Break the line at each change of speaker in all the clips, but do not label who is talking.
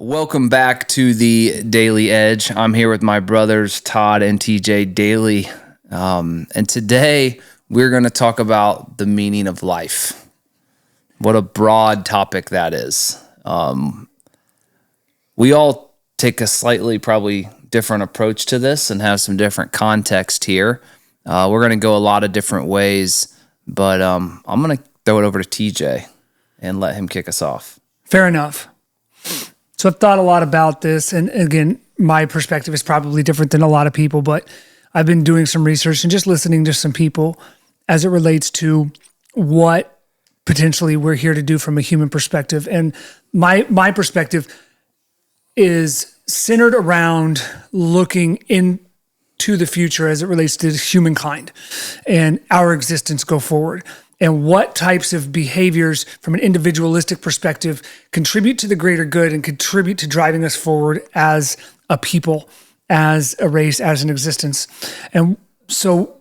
Welcome back to the Daily Edge. I'm here with my brothers, Todd and TJ Daily. And today we're going to talk about the meaning of life. What a broad topic that is. We all take a slightly probably different approach to this and have some different context here. We're going to go a lot of different ways, but I'm going to throw it over to TJ and let him kick us off.
Fair enough. So I've thought a lot about this, and again, my perspective is probably different than a lot of people, but I've been doing some research and just listening to some people as it relates to what potentially we're here to do from a human perspective. And my perspective is centered around looking into the future as it relates to humankind and our existence go forward. And what types of behaviors from an individualistic perspective contribute to the greater good and contribute to driving us forward as a people, as a race, as an existence. And so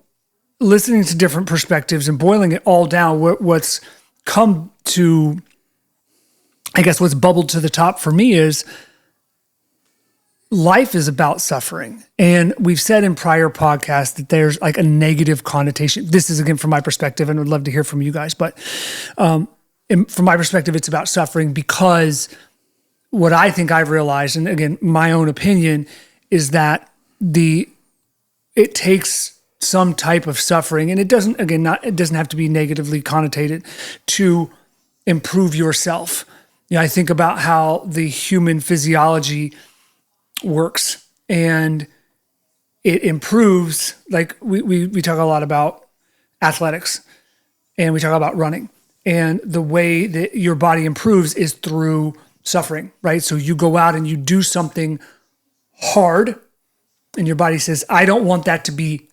listening to different perspectives and boiling it all down, what's come to, I guess what's bubbled to the top for me is life is about suffering. And we've said in prior podcasts that there's like a negative connotation. This is again from my perspective and would love to hear from you guys. But from my perspective, it's about suffering because what I think I've realized, and again, my own opinion, is that it takes some type of suffering, and it doesn't have to be negatively connotated to improve yourself. You know, I think about how the human physiology works and it improves. Like we talk a lot about athletics and we talk about running, and the way that your body improves is through suffering, right? So you go out and you do something hard and your body says, I don't want that to be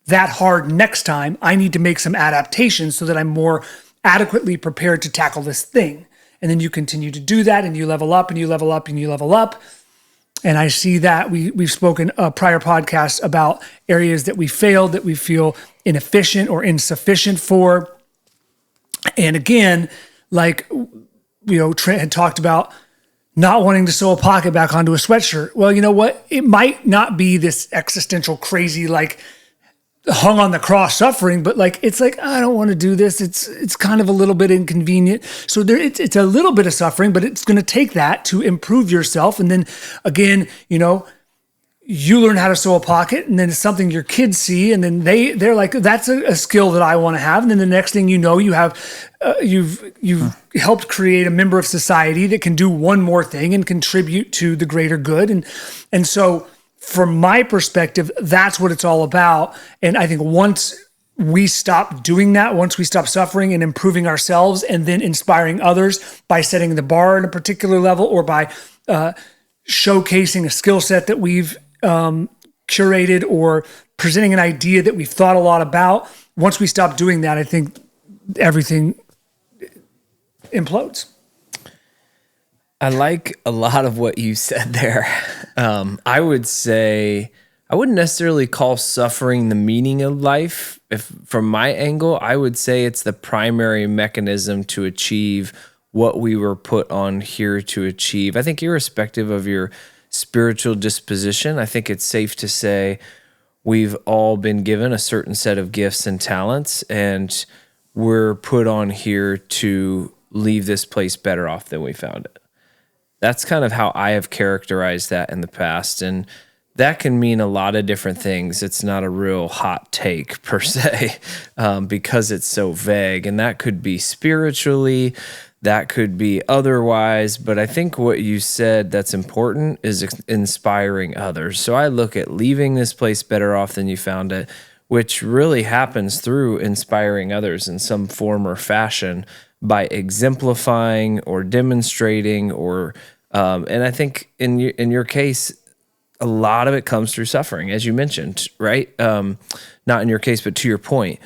that hard next time. I need to make some adaptations so that I'm more adequately prepared to tackle this thing. And then you continue to do that and you level up and you level up and you level up. And I see that we've spoken prior podcasts about areas that we failed, that we feel inefficient or insufficient for. And again, like, Trent had talked about not wanting to sew a pocket back onto a sweatshirt. Well, you know what? It might not be this existential crazy, like hung on the cross suffering, but like, it's like, I don't want to do this. It's kind of a little bit inconvenient. So it's a little bit of suffering, but it's going to take that to improve yourself. And then again, you learn how to sew a pocket, and then it's something your kids see, and then they're like, that's a skill that I want to have. And then the next thing you know, you have, you've helped create a member of society that can do one more thing and contribute to the greater good. And so from my perspective, that's what it's all about. And I think once we stop doing that, once we stop suffering and improving ourselves and then inspiring others by setting the bar at a particular level or by showcasing a skill set that we've curated or presenting an idea that we've thought a lot about, once we stop doing that, I think everything implodes.
I like a lot of what you said there. I would say I wouldn't necessarily call suffering the meaning of life. If from my angle, I would say it's the primary mechanism to achieve what we were put on here to achieve. I think irrespective of your spiritual disposition, I think it's safe to say we've all been given a certain set of gifts and talents, and we're put on here to leave this place better off than we found it. That's kind of how I have characterized that in the past. And that can mean a lot of different things. It's not a real hot take per se, because it's so vague. And that could be spiritually, that could be otherwise. But I think what you said that's important is inspiring others. So I look at leaving this place better off than you found it, which really happens through inspiring others in some form or fashion by exemplifying or demonstrating or and I think in your case, a lot of it comes through suffering, as you mentioned, right? Not in your case, but to your point,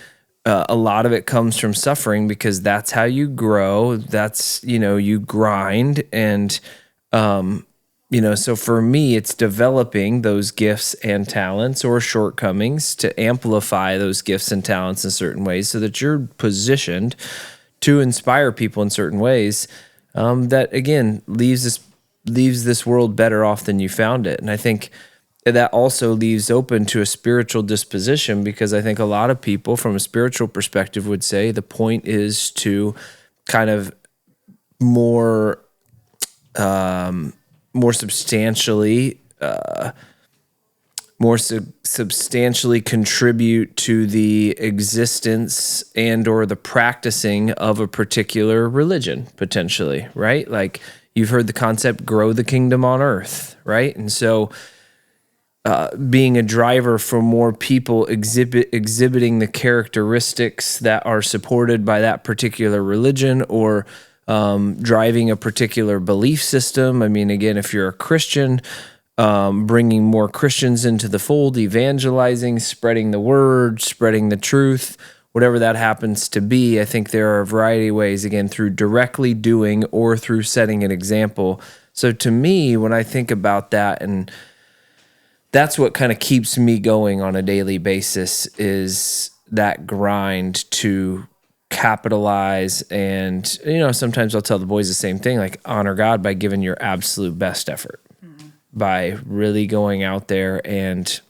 a lot of it comes from suffering because that's how you grow. That's, you grind. And, so for me, it's developing those gifts and talents or shortcomings to amplify those gifts and talents in certain ways so that you're positioned to inspire people in certain ways. That, again, leaves this leaves this world better off than you found it. And I think that also leaves open to a spiritual disposition, because I think a lot of people from a spiritual perspective would say the point is to kind of more substantially substantially contribute to the existence and or the practicing of a particular religion, potentially, right? Like, you've heard the concept, grow the kingdom on earth, right? And so being a driver for more people exhibiting the characteristics that are supported by that particular religion, or driving a particular belief system. I mean, again, if you're a Christian, bringing more Christians into the fold, evangelizing, spreading the word, spreading the truth, whatever that happens to be. I think there are a variety of ways, again, through directly doing or through setting an example. So to me, when I think about that, and that's what kind of keeps me going on a daily basis, is that grind to capitalize. And, sometimes I'll tell the boys the same thing, like, honor God by giving your absolute best effort, by really going out there and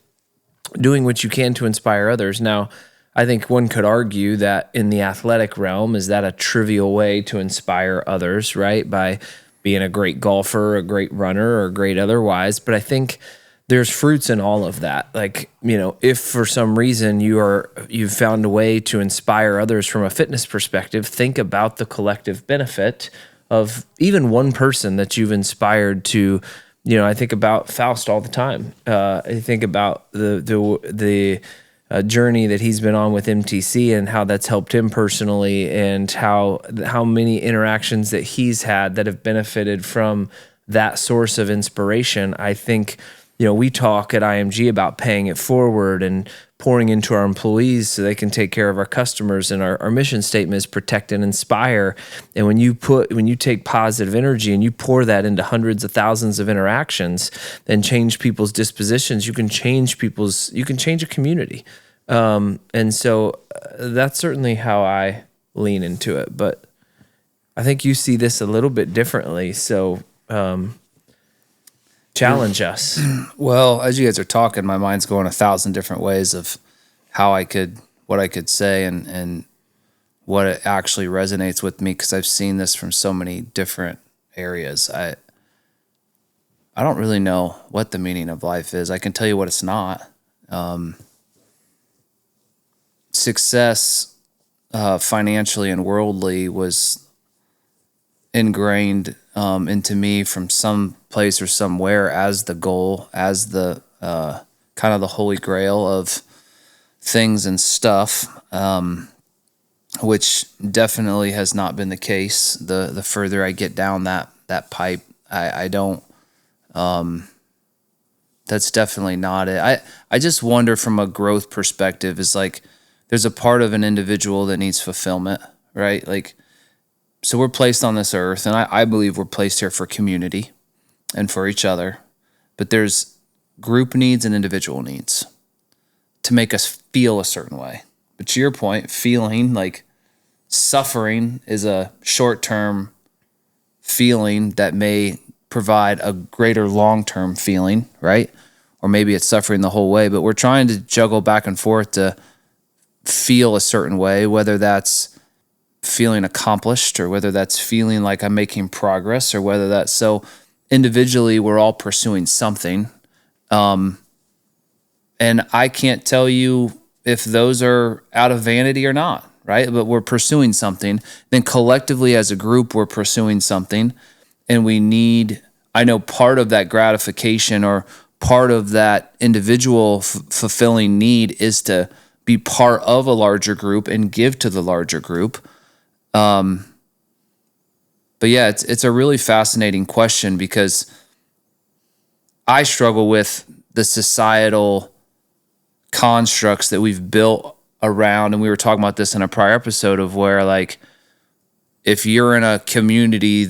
doing what you can to inspire others. Now, I think one could argue that in the athletic realm, is that a trivial way to inspire others, right? By being a great golfer, a great runner, or great otherwise. But I think there's fruits in all of that. Like, if for some reason you've found a way to inspire others from a fitness perspective, think about the collective benefit of even one person that you've inspired to. I think about Faust all the time. I think about the journey that he's been on with MTC and how that's helped him personally, and how many interactions that he's had that have benefited from that source of inspiration. I think, we talk at IMG about paying it forward and pouring into our employees so they can take care of our customers. And our mission statement is protect and inspire. And when you take positive energy and you pour that into hundreds of thousands of interactions and change people's dispositions, you can change a community. And so that's certainly how I lean into it. But I think you see this a little bit differently. So, challenge us.
Well, as you guys are talking, my mind's going 1,000 different ways of what I could say and what it actually resonates with me, because I've seen this from so many different areas. I don't really know what the meaning of life is. I can tell you what it's not. Success, financially and worldly, was ingrained into me from some place or somewhere as the goal, as the kind of the holy grail of things and stuff, which definitely has not been the case. The further I get down that pipe, I don't. That's definitely not it. I just wonder, from a growth perspective, is like, there's a part of an individual that needs fulfillment, right? Like, so we're placed on this earth, and I believe we're placed here for community and for each other. But there's group needs and individual needs to make us feel a certain way. But to your point, feeling like suffering is a short-term feeling that may provide a greater long-term feeling, right? Or maybe it's suffering the whole way, but we're trying to juggle back and forth to feel a certain way, whether that's feeling accomplished or whether that's feeling like I'm making progress, or whether that's, so individually we're all pursuing something. And I can't tell you if those are out of vanity or not, right? But we're pursuing something. Then collectively as a group, we're pursuing something, and I know part of that gratification or part of that individual fulfilling need is to be part of a larger group and give to the larger group. But yeah, it's a really fascinating question, because I struggle with the societal constructs that we've built around, and we were talking about this in a prior episode, of where, like, if you're in a community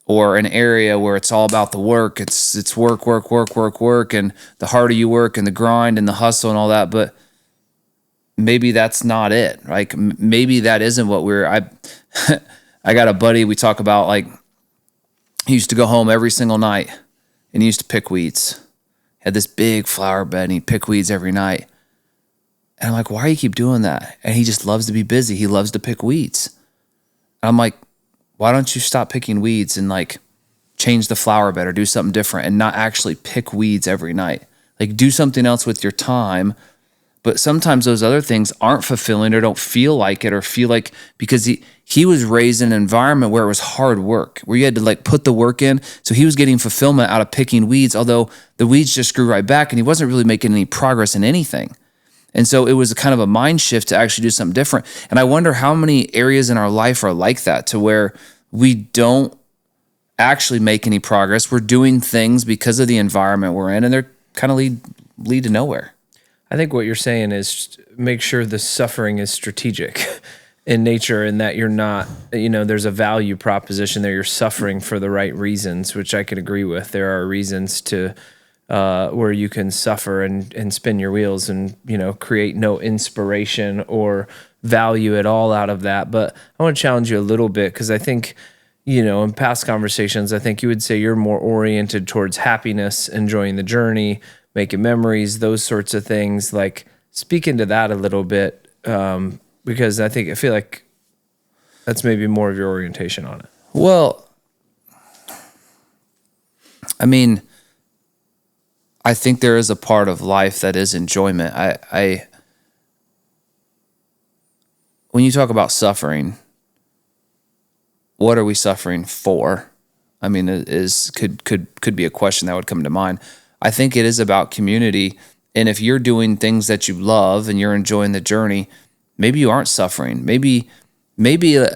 or an area where it's all about the work, it's work, and the harder you work and the grind and the hustle and all that, but maybe that's not it. Like, maybe that isn't what I got a buddy, we talk about, like, He used to go home every single night and he used to pick weeds. Had this big flower bed and he'd pick weeds every night. And I'm like, why do you keep doing that? And he just loves to be busy. He loves to pick weeds. And I'm like, why don't you stop picking weeds and like change the flower bed or do something different and not actually pick weeds every night? Like do something else with your time. But sometimes those other things aren't fulfilling or don't feel like it or feel like, because he was raised in an environment where it was hard work, where you had to like put the work in. So he was getting fulfillment out of picking weeds, although the weeds just grew right back and he wasn't really making any progress in anything. And so it was a kind of a mind shift to actually do something different. And I wonder how many areas in our life are like that, to where we don't actually make any progress. We're doing things because of the environment we're in and they're kind of lead to nowhere.
I think what you're saying is make sure the suffering is strategic in nature, and that you're not, there's a value proposition there. You're suffering for the right reasons, which I could agree with. There are reasons to where you can suffer and spin your wheels and, create no inspiration or value at all out of that. But I want to challenge you a little bit, because I think, in past conversations, I think you would say you're more oriented towards happiness, enjoying the journey, making memories, those sorts of things. Like, speak into that a little bit, because I feel like that's maybe more of your orientation on it.
Well, I mean, I think there is a part of life that is enjoyment. When you talk about suffering, what are we suffering for? I mean, could be a question that would come to mind. I think it is about community. And if you're doing things that you love and you're enjoying the journey, maybe you aren't suffering. Maybe you're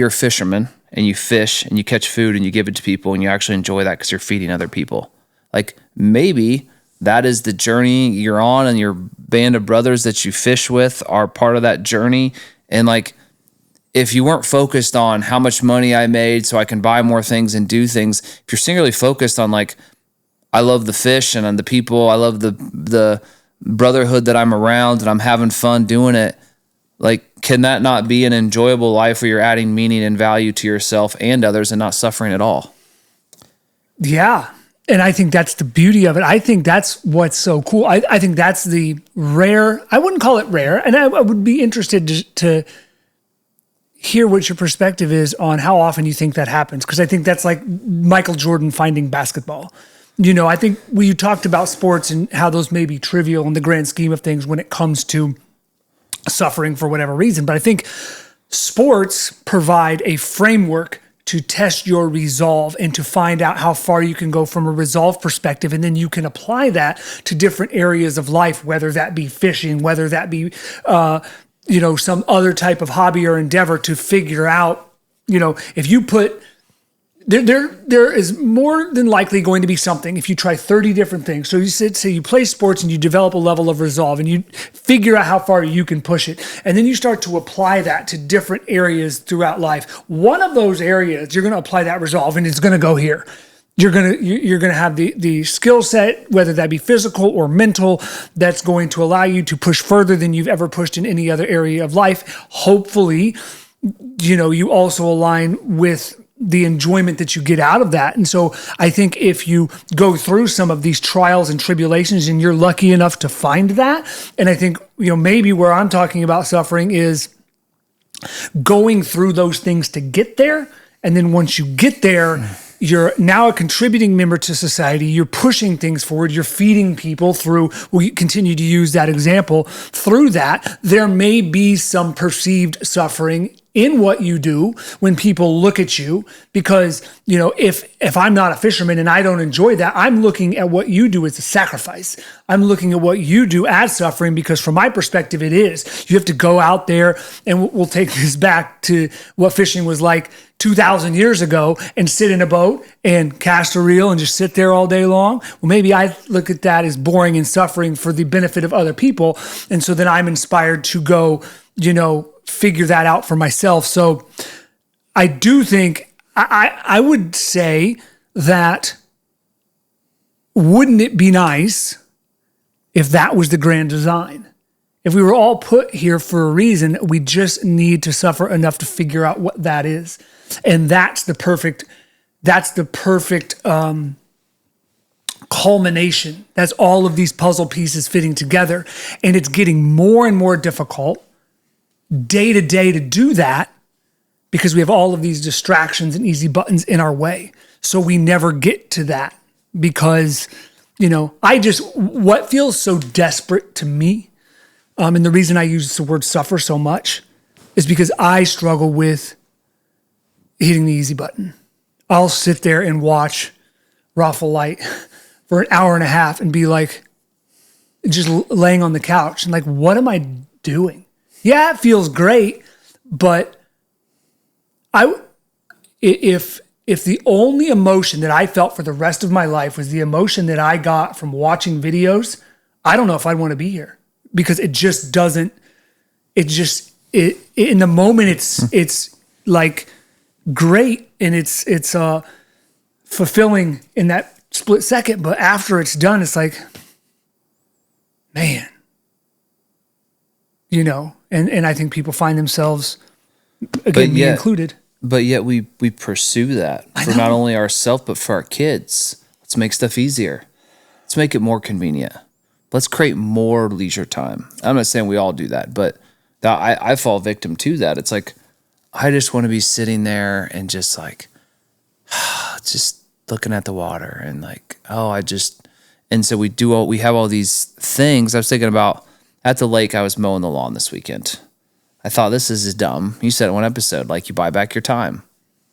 a fisherman and you fish and you catch food and you give it to people and you actually enjoy that because you're feeding other people. Like, maybe that is the journey you're on, and your band of brothers that you fish with are part of that journey. And like, if you weren't focused on how much money I made so I can buy more things and do things, if you're singularly focused on like, I love the fish and on the people, I love the brotherhood that I'm around and I'm having fun doing it, like, can that not be an enjoyable life where you're adding meaning and value to yourself and others and not suffering at all?
Yeah. And I think that's the beauty of it. I think that's what's so cool. I think that's the rare, I wouldn't call it rare, and I would be interested to hear what your perspective is on how often you think that happens. Because I think that's like Michael Jordan finding basketball. I think you talked about sports and how those may be trivial in the grand scheme of things when it comes to suffering for whatever reason. But I think sports provide a framework to test your resolve and to find out how far you can go from a resolve perspective. And then you can apply that to different areas of life, whether that be fishing, whether that be, some other type of hobby or endeavor, to figure out, if you put, there is more than likely going to be something if you try 30 different things. So say you play sports and you develop a level of resolve and you figure out how far you can push it. And then you start to apply that to different areas throughout life. One of those areas, you're going to apply that resolve and it's going to go here. You're gonna have the skill set, whether that be physical or mental, that's going to allow you to push further than you've ever pushed in any other area of life. Hopefully, you also align with the enjoyment that you get out of that. And so I think if you go through some of these trials and tribulations and you're lucky enough to find that, and I think, maybe where I'm talking about suffering is going through those things to get there. And then once you get there, you're now a contributing member to society. You're pushing things forward. You're feeding people through, we continue to use that example. Through that, there may be some perceived suffering in what you do when people look at you, because, if I'm not a fisherman and I don't enjoy that, I'm looking at what you do as a sacrifice. I'm looking at what you do as suffering, because from my perspective, it is. You have to go out there, and we'll take this back to what fishing was like 2,000 years ago, and sit in a boat and cast a reel and just sit there all day long. Well, maybe I look at that as boring and suffering for the benefit of other people. And so then I'm inspired to go, figure that out for myself. So I do think, I would say that, wouldn't it be nice if that was the grand design? If we were all put here for a reason, we just need to suffer enough to figure out what that is. And that's the perfect culmination. That's all of these puzzle pieces fitting together. And it's getting more and more difficult day to day to do that because we have all of these distractions and easy buttons in our way. So we never get to that because, what feels so desperate to me, and the reason I use the word suffer so much is because I struggle with hitting the easy button. I'll sit there and watch Raffle Light for an hour and a half and be like, just laying on the couch and like, what am I doing? Yeah, it feels great, but if the only emotion that I felt for the rest of my life was the emotion that I got from watching videos, I don't know if I'd want to be here because it just doesn't. In the moment it's like great and it's fulfilling in that split second, but after it's done, it's like, man, and I think people find themselves, again, me included.
But yet we pursue that for not only ourselves, but for our kids. Let's make stuff easier. Let's make it more convenient. Let's create more leisure time. I'm not saying we all do that, but I fall victim to that. It's like, I just want to be sitting there and just like, just looking at the water and like, and so we have all these things. I was thinking about at the lake, I was mowing the lawn this weekend. I thought this is dumb. You said in one episode, like, you buy back your time.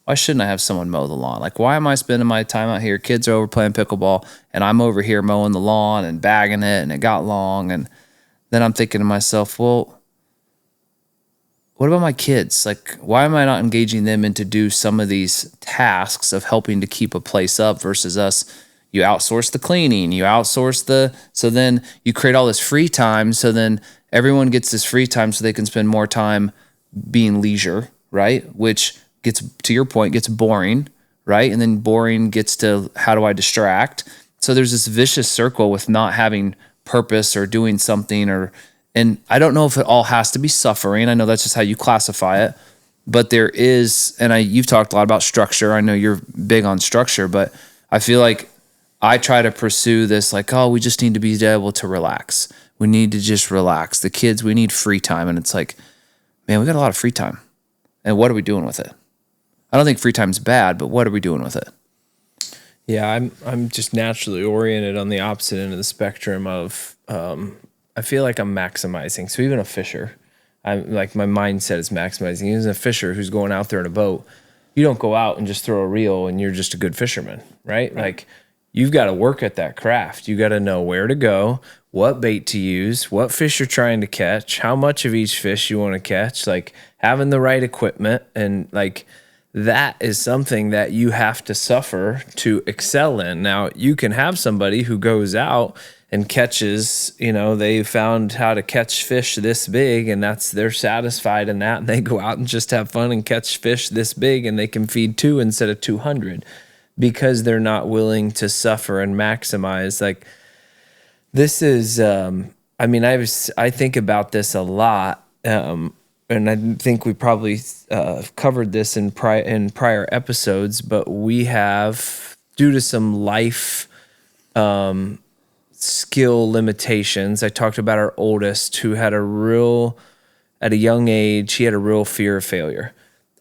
Why shouldn't I have someone mow the lawn? Like, why am I spending my time out here? Kids are over playing pickleball and I'm over here mowing the lawn and bagging it and it got long. And then I'm thinking to myself, well, what about my kids? Like, why am I not engaging them in to do some of these tasks of helping to keep a place up versus us? You outsource the cleaning, so then you create all this free time. So then everyone gets this free time so they can spend more time being leisure, right? Which gets, to your point, gets boring, right? And then boring gets to, how do I distract? So there's this vicious circle with not having purpose or doing something and I don't know if it all has to be suffering. I know that's just how you classify it, but there is, you've talked a lot about structure. I know you're big on structure, but I feel like I try to pursue this like, we just need to be able to relax. We need to just relax. The kids, we need free time. And it's like, man, we got a lot of free time. And what are we doing with it? I don't think free time's bad, but what are we doing with it?
Yeah, I'm just naturally oriented on the opposite end of the spectrum of, I feel like I'm maximizing. So even a fisher, I'm like, my mindset is maximizing. Even a fisher who's going out there in a boat, you don't go out and just throw a reel and you're just a good fisherman, right? Like, you've got to work at that craft. You got to know where to go, what bait to use, what fish you're trying to catch, how much of each fish you want to catch, like having the right equipment. And like, that is something that you have to suffer to excel in. Now, you can have somebody who goes out and catches, they found how to catch fish this big and they're satisfied in that. And they go out and just have fun and catch fish this big and they can feed 2 instead of 200 because they're not willing to suffer and maximize. Like, this is, I think about this a lot. And I think we probably covered this in prior episodes, but we have, due to some life skill limitations. I talked about our oldest who had at a young age, he had a real fear of failure.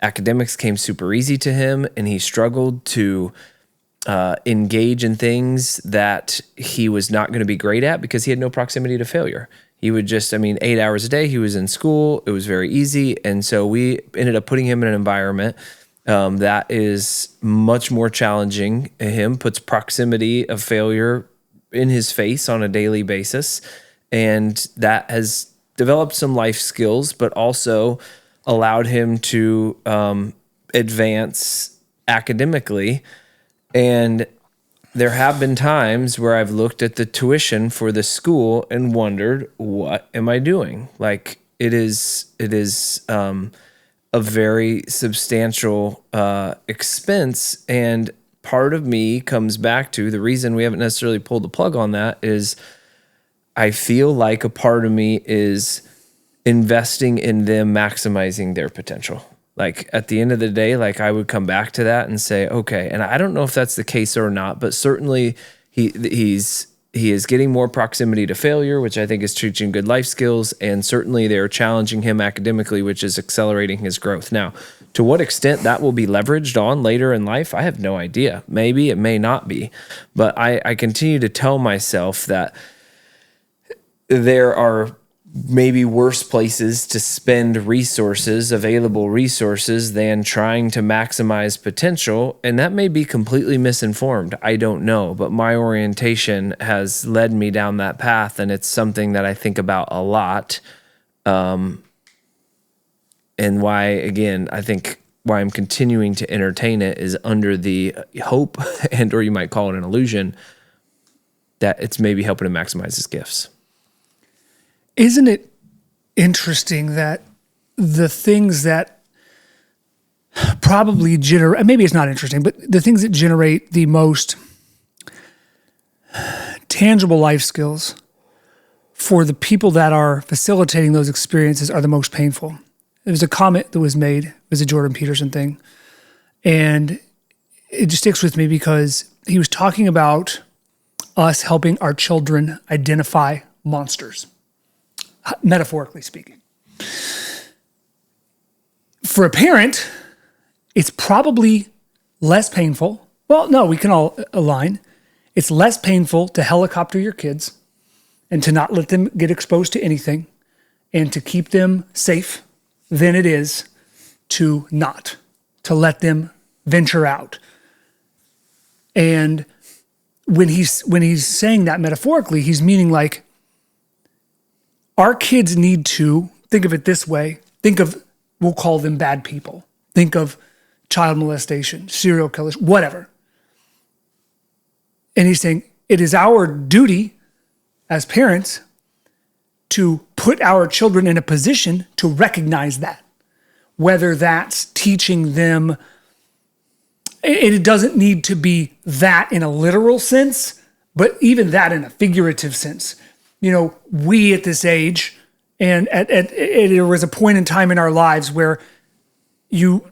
Academics came super easy to him and he struggled to engage in things that he was not going to be great at because he had no proximity to failure. He would just, 8 hours a day, he was in school. It was very easy. And so we ended up putting him in an environment that is much more challenging. Him puts proximity of failure in his face on a daily basis. And that has developed some life skills, but also allowed him to advance academically. And there have been times where I've looked at the tuition for the school and wondered, what am I doing? Like, it is a very substantial expense. And part of me comes back to the reason we haven't necessarily pulled the plug on that is I feel like a part of me is investing in them maximizing their potential. Like at the end of the day, like I would come back to that and say, okay, and I don't know if that's the case or not, but certainly he is getting more proximity to failure, which I think is teaching good life skills, and certainly they're challenging him academically, which is accelerating his growth. Now, to what extent that will be leveraged on later in life, I have no idea. Maybe it may not be, but I continue to tell myself that there are maybe worse places to spend resources, available resources, than trying to maximize potential. And that may be completely misinformed. I don't know. But my orientation has led me down that path. And it's something that I think about a lot. And why, again, I think why I'm continuing to entertain it is under the hope, and or you might call it an illusion, that it's maybe helping to maximize his gifts.
Isn't it interesting that the things that probably generate, maybe it's not interesting, but the things that generate the most tangible life skills for the people that are facilitating those experiences are the most painful? There was a comment that was made, it was a Jordan Peterson thing, and it just sticks with me because he was talking about us helping our children identify monsters, metaphorically speaking. For a parent, it's probably less painful. Well, no, we can all align. It's less painful to helicopter your kids and to not let them get exposed to anything and to keep them safe than it is to not, to let them venture out. And when he's saying that metaphorically, he's meaning like, our kids need to think of it this way. Think of, we'll call them bad people. Think of child molestation, serial killers, whatever. And he's saying it is our duty as parents to put our children in a position to recognize that. Whether that's teaching them, it doesn't need to be that in a literal sense, but even that in a figurative sense. You know, we at this age, and there was a point in time in our lives where and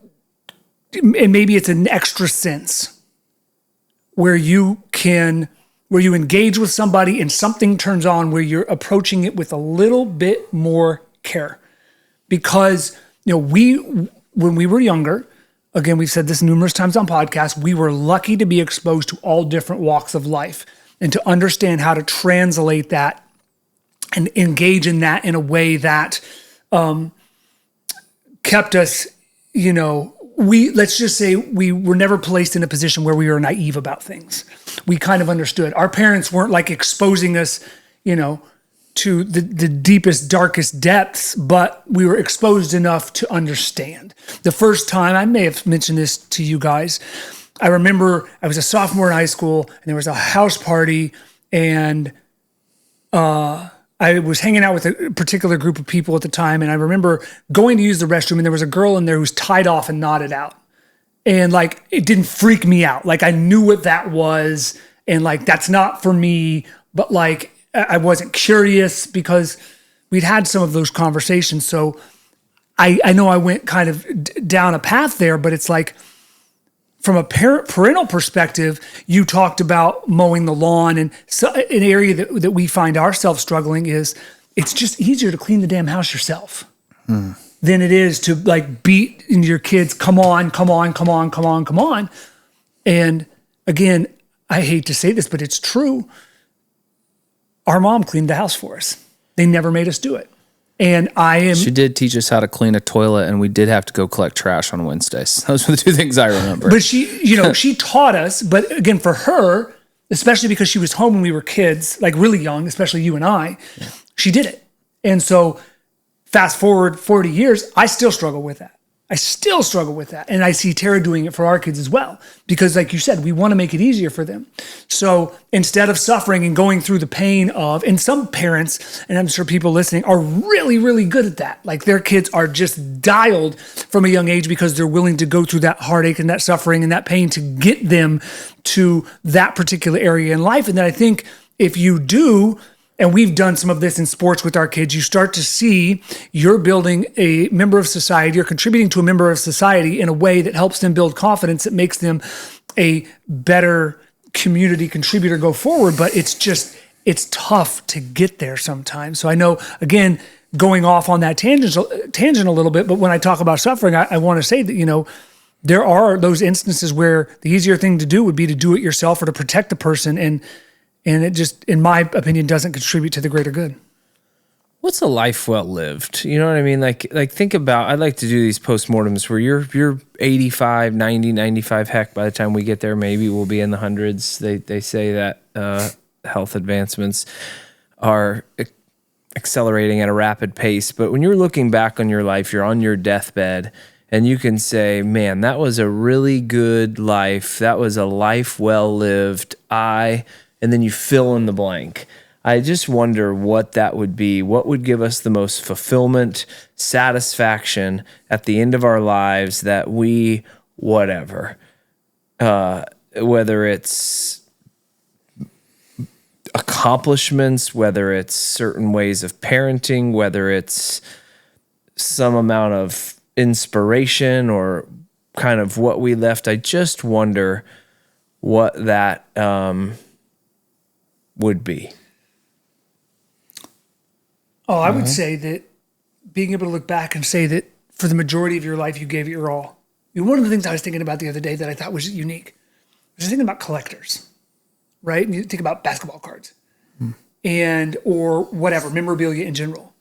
maybe it's an extra sense, where you engage with somebody and something turns on where you're approaching it with a little bit more care. Because, you know, when we were younger, again, we've said this numerous times on podcasts, we were lucky to be exposed to all different walks of life and to understand how to translate that and engage in that in a way that kept us, you know, let's just say we were never placed in a position where we were naive about things. We kind of understood. Our parents weren't like exposing us, you know, to the deepest, darkest depths, but we were exposed enough to understand. The first time, I may have mentioned this to you guys, I remember I was a sophomore in high school and there was a house party, and I was hanging out with a particular group of people at the time, and I remember going to use the restroom, and there was a girl in there who was tied off and knotted out. And like, it didn't freak me out. Like, I knew what that was, and like, that's not for me, but like, I wasn't curious because we'd had some of those conversations. So I know I went kind of down a path there, but it's like, from a parental perspective, you talked about mowing the lawn, and so an area that we find ourselves struggling is it's just easier to clean the damn house yourself than it is to like beat into your kids, come on. And again, I hate to say this, but it's true. Our mom cleaned the house for us. They never made us do it. And
She did teach us how to clean a toilet, and we did have to go collect trash on Wednesdays. Those were the two things I remember.
But she taught us. But again, for her, especially because she was home when we were kids, like really young, especially you and I, she did it. And so fast forward 40 years, I still struggle with that. And I see Tara doing it for our kids as well. Because like you said, we want to make it easier for them. So instead of suffering and going through the pain of, and some parents, and I'm sure people listening, are really, really good at that. Like their kids are just dialed from a young age because they're willing to go through that heartache and that suffering and that pain to get them to that particular area in life. And then I think if you do, and we've done some of this in sports with our kids, you start to see you're building a member of society, you're contributing to a member of society in a way that helps them build confidence, that makes them a better community contributor go forward. But it's tough to get there sometimes. So I know, again, going off on that tangent a little bit, but when I talk about suffering, I want to say that, there are those instances where the easier thing to do would be to do it yourself or to protect the person. And it just, in my opinion, doesn't contribute to the greater good.
What's a life well lived? You know what I mean? Like think about, I'd like to do these postmortems where you're 85, 90, 95. Heck, by the time we get there, maybe we'll be in the hundreds. They say that health advancements are accelerating at a rapid pace. But when you're looking back on your life, you're on your deathbed, and you can say, man, that was a really good life. That was a life well lived. And then you fill in the blank. I just wonder what that would be. What would give us the most fulfillment, satisfaction at the end of our lives that we, whatever, whether it's accomplishments, whether it's certain ways of parenting, whether it's some amount of inspiration or kind of what we left. I just wonder what that would be.
Oh, I would say that being able to look back and say that for the majority of your life, you gave it your all. One of the things I was thinking about the other day that I thought was unique, I was thinking about collectors, right? And you think about basketball cards or whatever, memorabilia in general.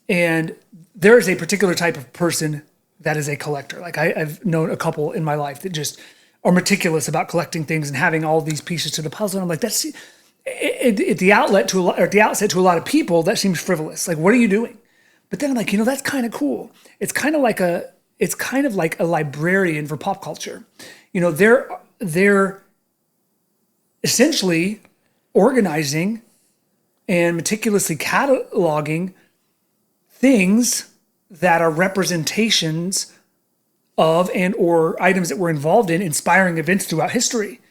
And there is a particular type of person that is a collector. Like I've known a couple in my life that just are meticulous about collecting things and having all these pieces to the puzzle. And I'm like, that's at the outset to a lot of people, that seems frivolous. Like, what are you doing? But then I'm like, that's kind of cool. It's kind of like a librarian for pop culture. They're essentially organizing and meticulously cataloging things that are representations of and or items that were involved in inspiring events throughout history.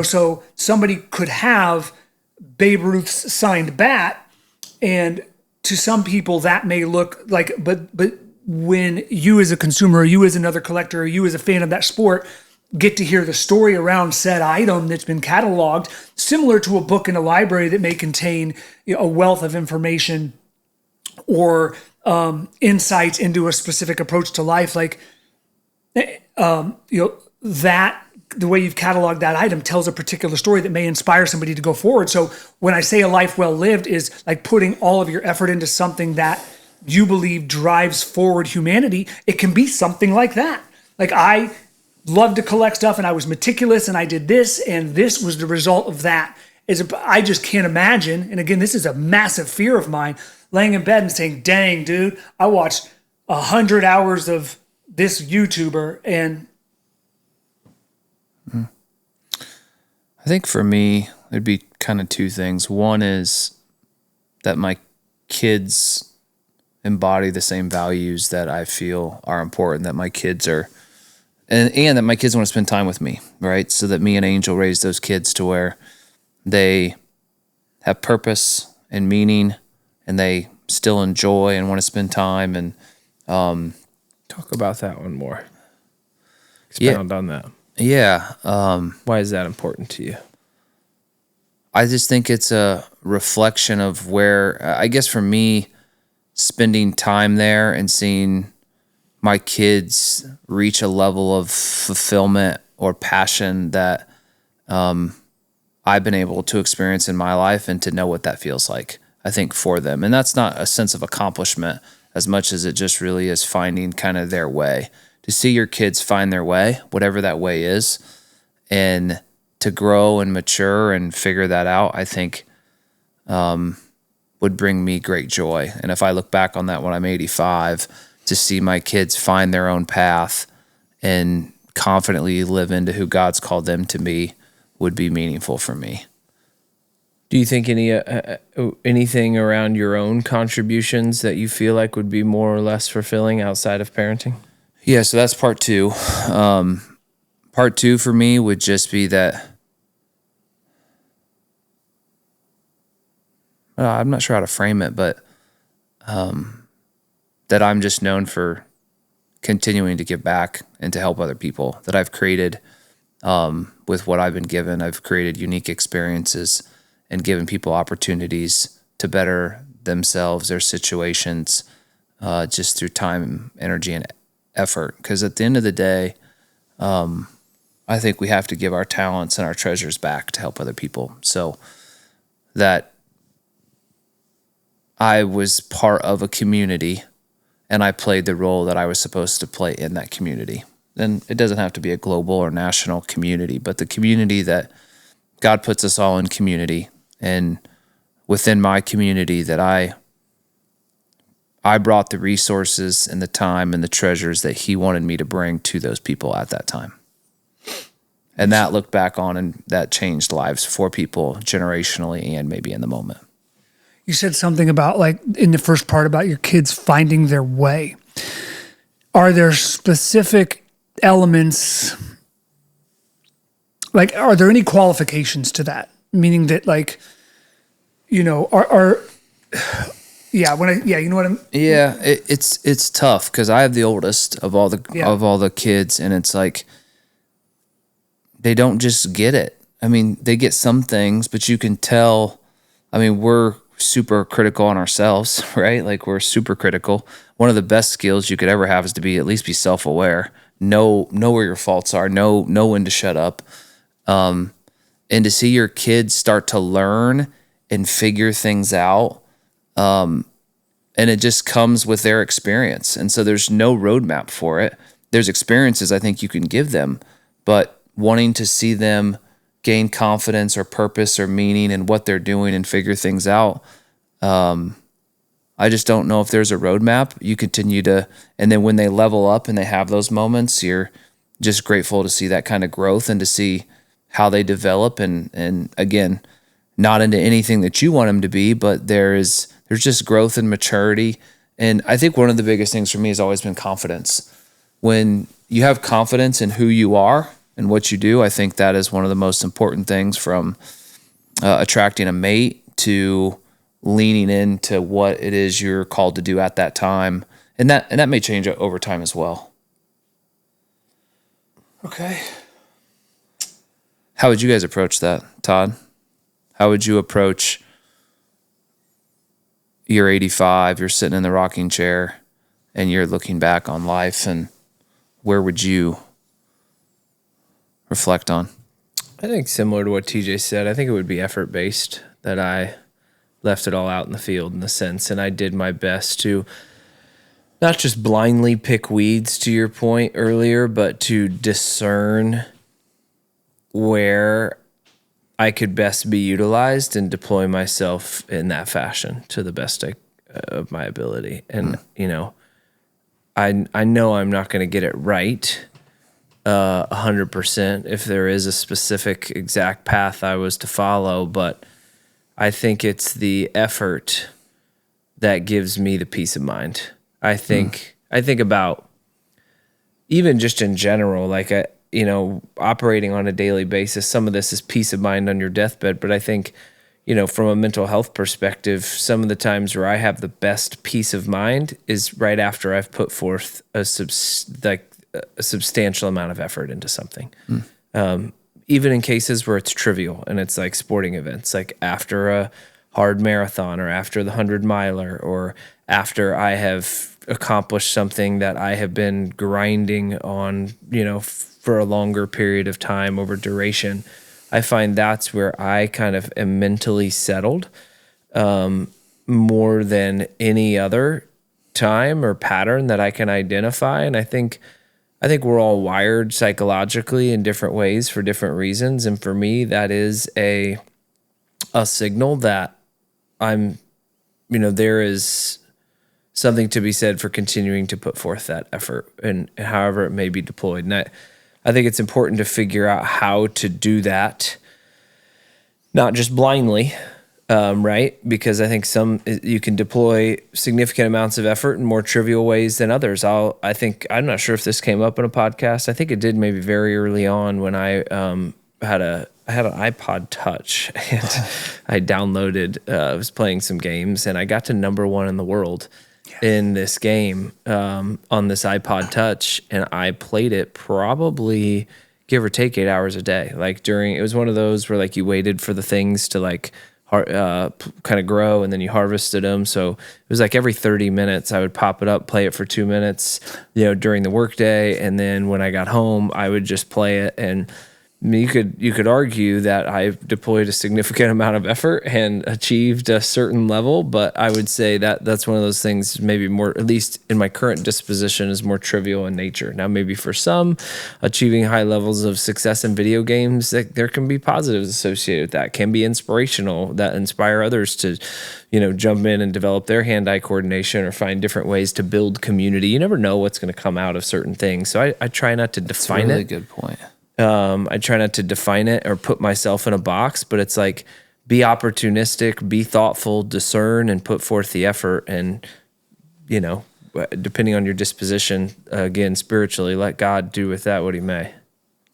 So somebody could have Babe Ruth's signed bat, and to some people that may look like, but when you as a consumer, or you as another collector, or you as a fan of that sport, get to hear the story around said item that's been cataloged, similar to a book in a library that may contain a wealth of information or insights into a specific approach to life, like that the way you've cataloged that item tells a particular story that may inspire somebody to go forward. So when I say a life well lived is like putting all of your effort into something that you believe drives forward humanity, it can be something like that. Like I love to collect stuff and I was meticulous and I did this and this was the result of that. I just can't imagine, and again, this is a massive fear of mine, laying in bed and saying, dang, dude, I watched 100 hours of this YouTuber and...
I think for me, it'd be kind of two things. One is that my kids embody the same values that I feel are important, that my kids are, and that my kids want to spend time with me, right? So that me and Angel raised those kids to where they have purpose and meaning and they still enjoy and want to spend time. And
talk about that one more. Expound on that.
Yeah.
Why is that important to you?
I just think it's a reflection of where, I guess for me, spending time there and seeing my kids reach a level of fulfillment or passion that I've been able to experience in my life and to know what that feels like, I think, for them. And that's not a sense of accomplishment as much as it just really is finding kind of their way. To see your kids find their way, whatever that way is, and to grow and mature and figure that out, I think would bring me great joy. And if I look back on that when I'm 85, to see my kids find their own path and confidently live into who God's called them to be would be meaningful for me.
Do you think anything around your own contributions that you feel like would be more or less fulfilling outside of parenting?
Yeah, so that's part two. Part two for me would just be that I'm not sure how to frame it, but that I'm just known for continuing to give back and to help other people, that I've created with what I've been given. I've created unique experiences and given people opportunities to better themselves, their situations, just through time, energy, and effort. Because at the end of the day, I think we have to give our talents and our treasures back to help other people. So that I was part of a community and I played the role that I was supposed to play in that community. And it doesn't have to be a global or national community, but the community that God puts us all in community, and within my community that I brought the resources and the time and the treasures that he wanted me to bring to those people at that time. And that looked back on and that changed lives for people generationally and maybe in the moment.
You said something about, like, in the first part about your kids finding their way. Are there specific elements, like, are there any qualifications to that? Meaning that, like, you know, you know what I'm.
Yeah, it's tough because I have the oldest of all the kids, and it's like they don't just get it. I mean, they get some things, but you can tell. I mean, we're super critical on ourselves, right? Like, we're super critical. One of the best skills you could ever have is to at least be self-aware, know where your faults are, know when to shut up, and to see your kids start to learn and figure things out. And it just comes with their experience. And so there's no roadmap for it. There's experiences I think you can give them, but wanting to see them gain confidence or purpose or meaning in what they're doing and figure things out. I just don't know if there's a roadmap. You continue to, and then when they level up and they have those moments, you're just grateful to see that kind of growth and to see how they develop. And again, not into anything that you want them to be, but there's just growth and maturity. And I think one of the biggest things for me has always been confidence. When you have confidence in who you are and what you do, I think that is one of the most important things, from attracting a mate to leaning into what it is you're called to do at that time. And that may change over time as well.
Okay.
How would you guys approach that, Todd? How would you approach, you're 85, you're sitting in the rocking chair, and you're looking back on life, and where would you reflect on?
I think similar to what TJ said, I think it would be effort-based, that I left it all out in the field in a sense, and I did my best to not just blindly pick weeds, to your point earlier, but to discern where I could best be utilized and deploy myself in that fashion to the best of my ability. And, you know, I know I'm not going to get it right 100% if there is a specific exact path I was to follow, but I think it's the effort that gives me the peace of mind. I think about, even just in general, like, operating on a daily basis, some of this is peace of mind on your deathbed, but I think, from a mental health perspective, some of the times where I have the best peace of mind is right after I've put forth a substantial amount of effort into something. Even in cases where it's trivial and it's like sporting events, like after a hard marathon or after the 100-miler or after I have accomplished something that I have been grinding on, for a longer period of time over duration, I find that's where I kind of am mentally settled more than any other time or pattern that I can identify. And I think we're all wired psychologically in different ways for different reasons. And for me, that is a signal that I'm, there is something to be said for continuing to put forth that effort and however it may be deployed. And I think it's important to figure out how to do that, not just blindly, right? Because I think you can deploy significant amounts of effort in more trivial ways than others. I'm not sure if this came up in a podcast. I think it did maybe very early on when I I had an iPod Touch, and I downloaded. I was playing some games, and I got to number one in the world in this game on this iPod Touch, and I played it probably give or take 8 hours a day. Like it was one of those where like you waited for the things to like kind of grow, and then you harvested them. So it was like every 30 minutes I would pop it up, play it for 2 minutes, during the workday, and then when I got home, I would just play it. And I mean, you could argue that I've deployed a significant amount of effort and achieved a certain level, but I would say that that's one of those things, maybe more, at least in my current disposition, is more trivial in nature. Now, maybe for some, achieving high levels of success in video games, there can be positives associated with that, can be inspirational, that inspire others to, jump in and develop their hand-eye coordination or find different ways to build community. You never know what's going to come out of certain things. So I try not to define it.
That's a really good point.
I try not to define it or put myself in a box, but it's like, be opportunistic, be thoughtful, discern, and put forth the effort. And, depending on your disposition, again, spiritually, let God do with that what he may.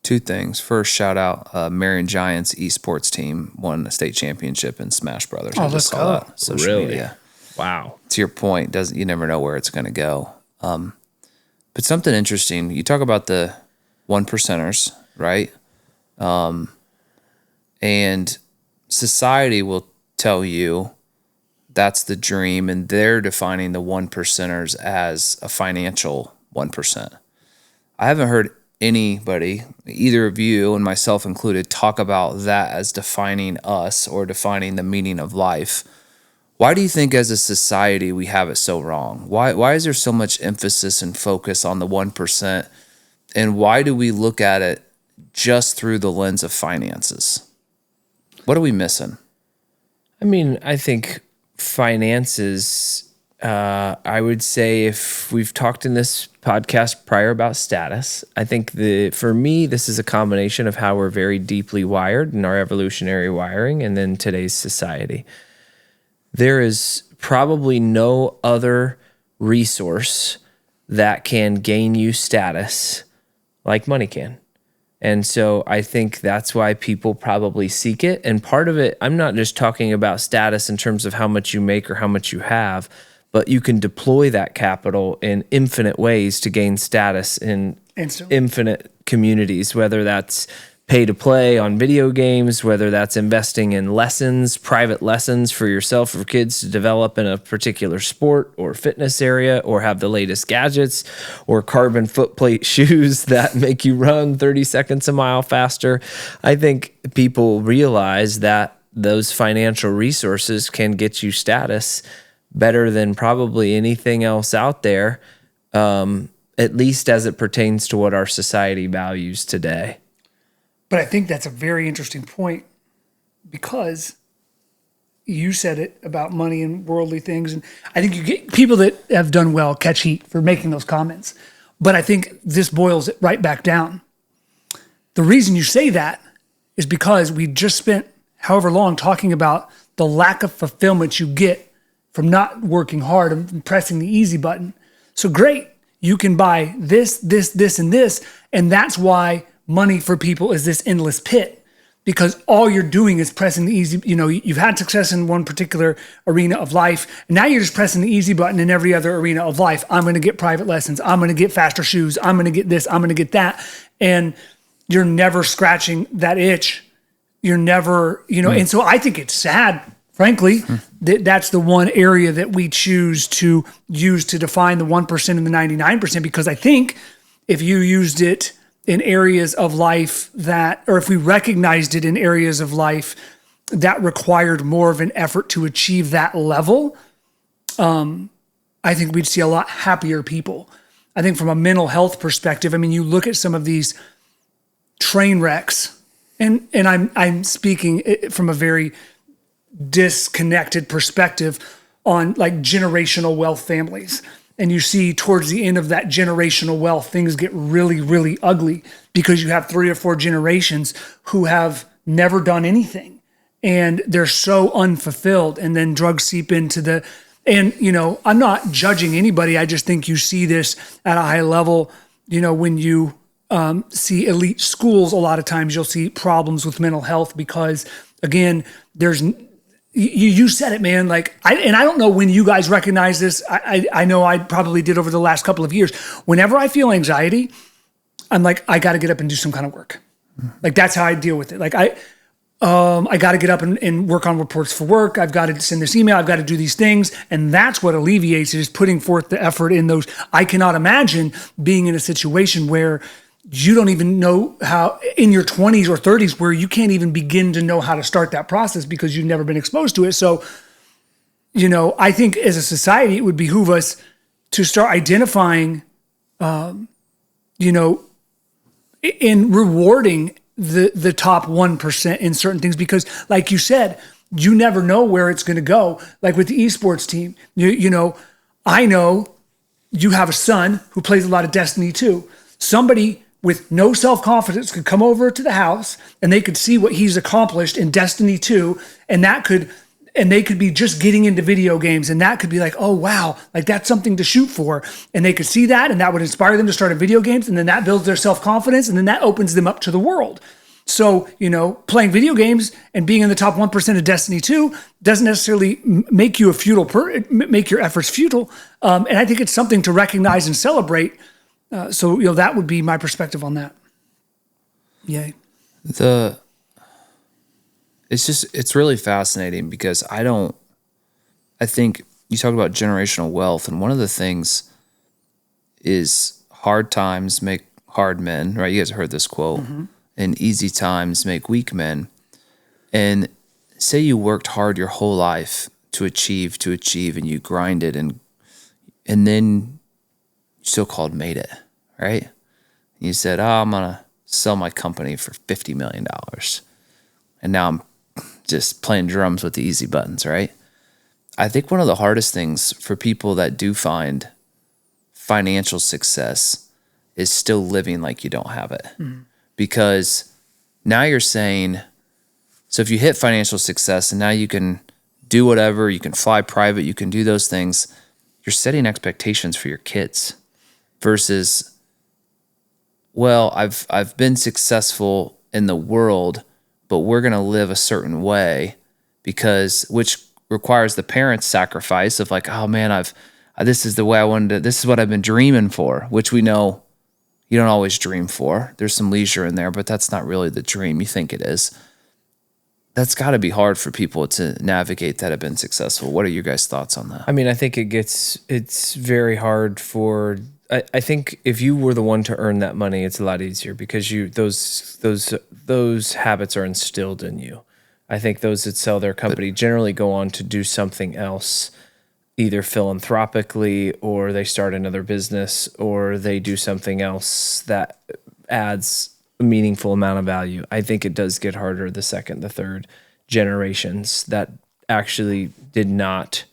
Two things. First, shout out Marion Giants esports team won a state championship in Smash Brothers. I just saw that on social media.
Wow.
To your point, you never know where it's going to go. But something interesting, you talk about the one percenters, right? And society will tell you that's the dream, and they're defining the one percenters as a financial 1%. I haven't heard anybody, either of you and myself included, talk about that as defining us or defining the meaning of life. Why do you think as a society we have it so wrong? Why is there so much emphasis and focus on the 1%? And why do we look at it just through the lens of finances? What are we missing?
I mean, I think finances, I would say, if we've talked in this podcast prior about status, I think for me, this is a combination of how we're very deeply wired in our evolutionary wiring and then today's society. There is probably no other resource that can gain you status like money can. And so I think that's why people probably seek it. And part of it, I'm not just talking about status in terms of how much you make or how much you have, but you can deploy that capital in infinite ways to gain status in infinite communities, whether that's pay to play on video games, whether that's investing in lessons, private lessons for yourself or kids to develop in a particular sport or fitness area, or have the latest gadgets or carbon footplate shoes that make you run 30 seconds a mile faster. I think people realize that those financial resources can get you status better than probably anything else out there, at least as it pertains to what our society values today.
But I think that's a very interesting point, because you said it about money and worldly things. And I think you get people that have done well catch heat for making those comments. But I think this boils it right back down. The reason you say that is because we just spent however long talking about the lack of fulfillment you get from not working hard and pressing the easy button. So great, you can buy this, this, this, and this. And that's why money for people is this endless pit, because all you're doing is pressing the easy, you've had success in one particular arena of life, and now you're just pressing the easy button in every other arena of life. I'm going to get private lessons. I'm going to get faster shoes. I'm going to get this. I'm going to get that. And you're never scratching that itch. You're never, and so I think it's sad, frankly, that that's the one area that we choose to use to define the 1% and the 99%, because I think if you used it in areas of life or if we recognized it in areas of life that required more of an effort to achieve that level, I think we'd see a lot happier people. I think from a mental health perspective, I mean, you look at some of these train wrecks, and I'm speaking from a very disconnected perspective on like generational wealth families. And you see towards the end of that generational wealth, things get really, really ugly, because you have 3 or 4 generations who have never done anything and they're so unfulfilled. And then drugs seep into and I'm not judging anybody. I just think you see this at a high level, when you see elite schools, a lot of times you'll see problems with mental health because, again, you said it, man. Like, I don't know when you guys recognize this. I know I probably did over the last couple of years. Whenever I feel anxiety, I'm like, I got to get up and do some kind of work. Like, that's how I deal with it. Like, I got to get up and work on reports for work. I've got to send this email. I've got to do these things. And that's what alleviates it, is putting forth the effort in those. I cannot imagine being in a situation where you don't even know how, in your 20s or 30s, where you can't even begin to know how to start that process because you've never been exposed to it. So, I think as a society, it would behoove us to start identifying, in rewarding the top 1% in certain things, because like you said, you never know where it's going to go. Like with the esports team, I know you have a son who plays a lot of Destiny 2. Somebody with no self-confidence could come over to the house and they could see what he's accomplished in Destiny 2, and they could be just getting into video games, and that could be like, oh wow, like that's something to shoot for. And they could see that, and that would inspire them to start in video games, and then that builds their self-confidence, and then that opens them up to the world. So, playing video games and being in the top 1% of Destiny 2 doesn't necessarily make you make your efforts futile. And I think it's something to recognize and celebrate. So that would be my perspective on that. Yay.
It's really fascinating because I think you talk about generational wealth, and one of the things is hard times make hard men, right? You guys have heard this quote, and easy times make weak men. And say you worked hard your whole life to achieve, and you grinded, and then you so-called made it, right? You said, I'm going to sell my company for $50 million. And now I'm just playing drums with the easy buttons, right? I think one of the hardest things for people that do find financial success is still living like you don't have it. Because now you're saying, so if you hit financial success and now you can do whatever, you can fly private, you can do those things, you're setting expectations for your kids versus, well, I've been successful in the world, but we're going to live a certain way, which requires the parents' sacrifice of like, oh man, this is the way I wanted to, this is what I've been dreaming for, which we know you don't always dream for. There's some leisure in there, but that's not really the dream you think it is. That's got to be hard for people to navigate that have been successful. What are your guys' thoughts on that?
I mean, I think it's very hard I think if you were the one to earn that money, it's a lot easier because those habits are instilled in you. I think those that sell their company generally go on to do something else, either philanthropically, or they start another business, or they do something else that adds a meaningful amount of value. I think it does get harder the second, the third generations that actually did not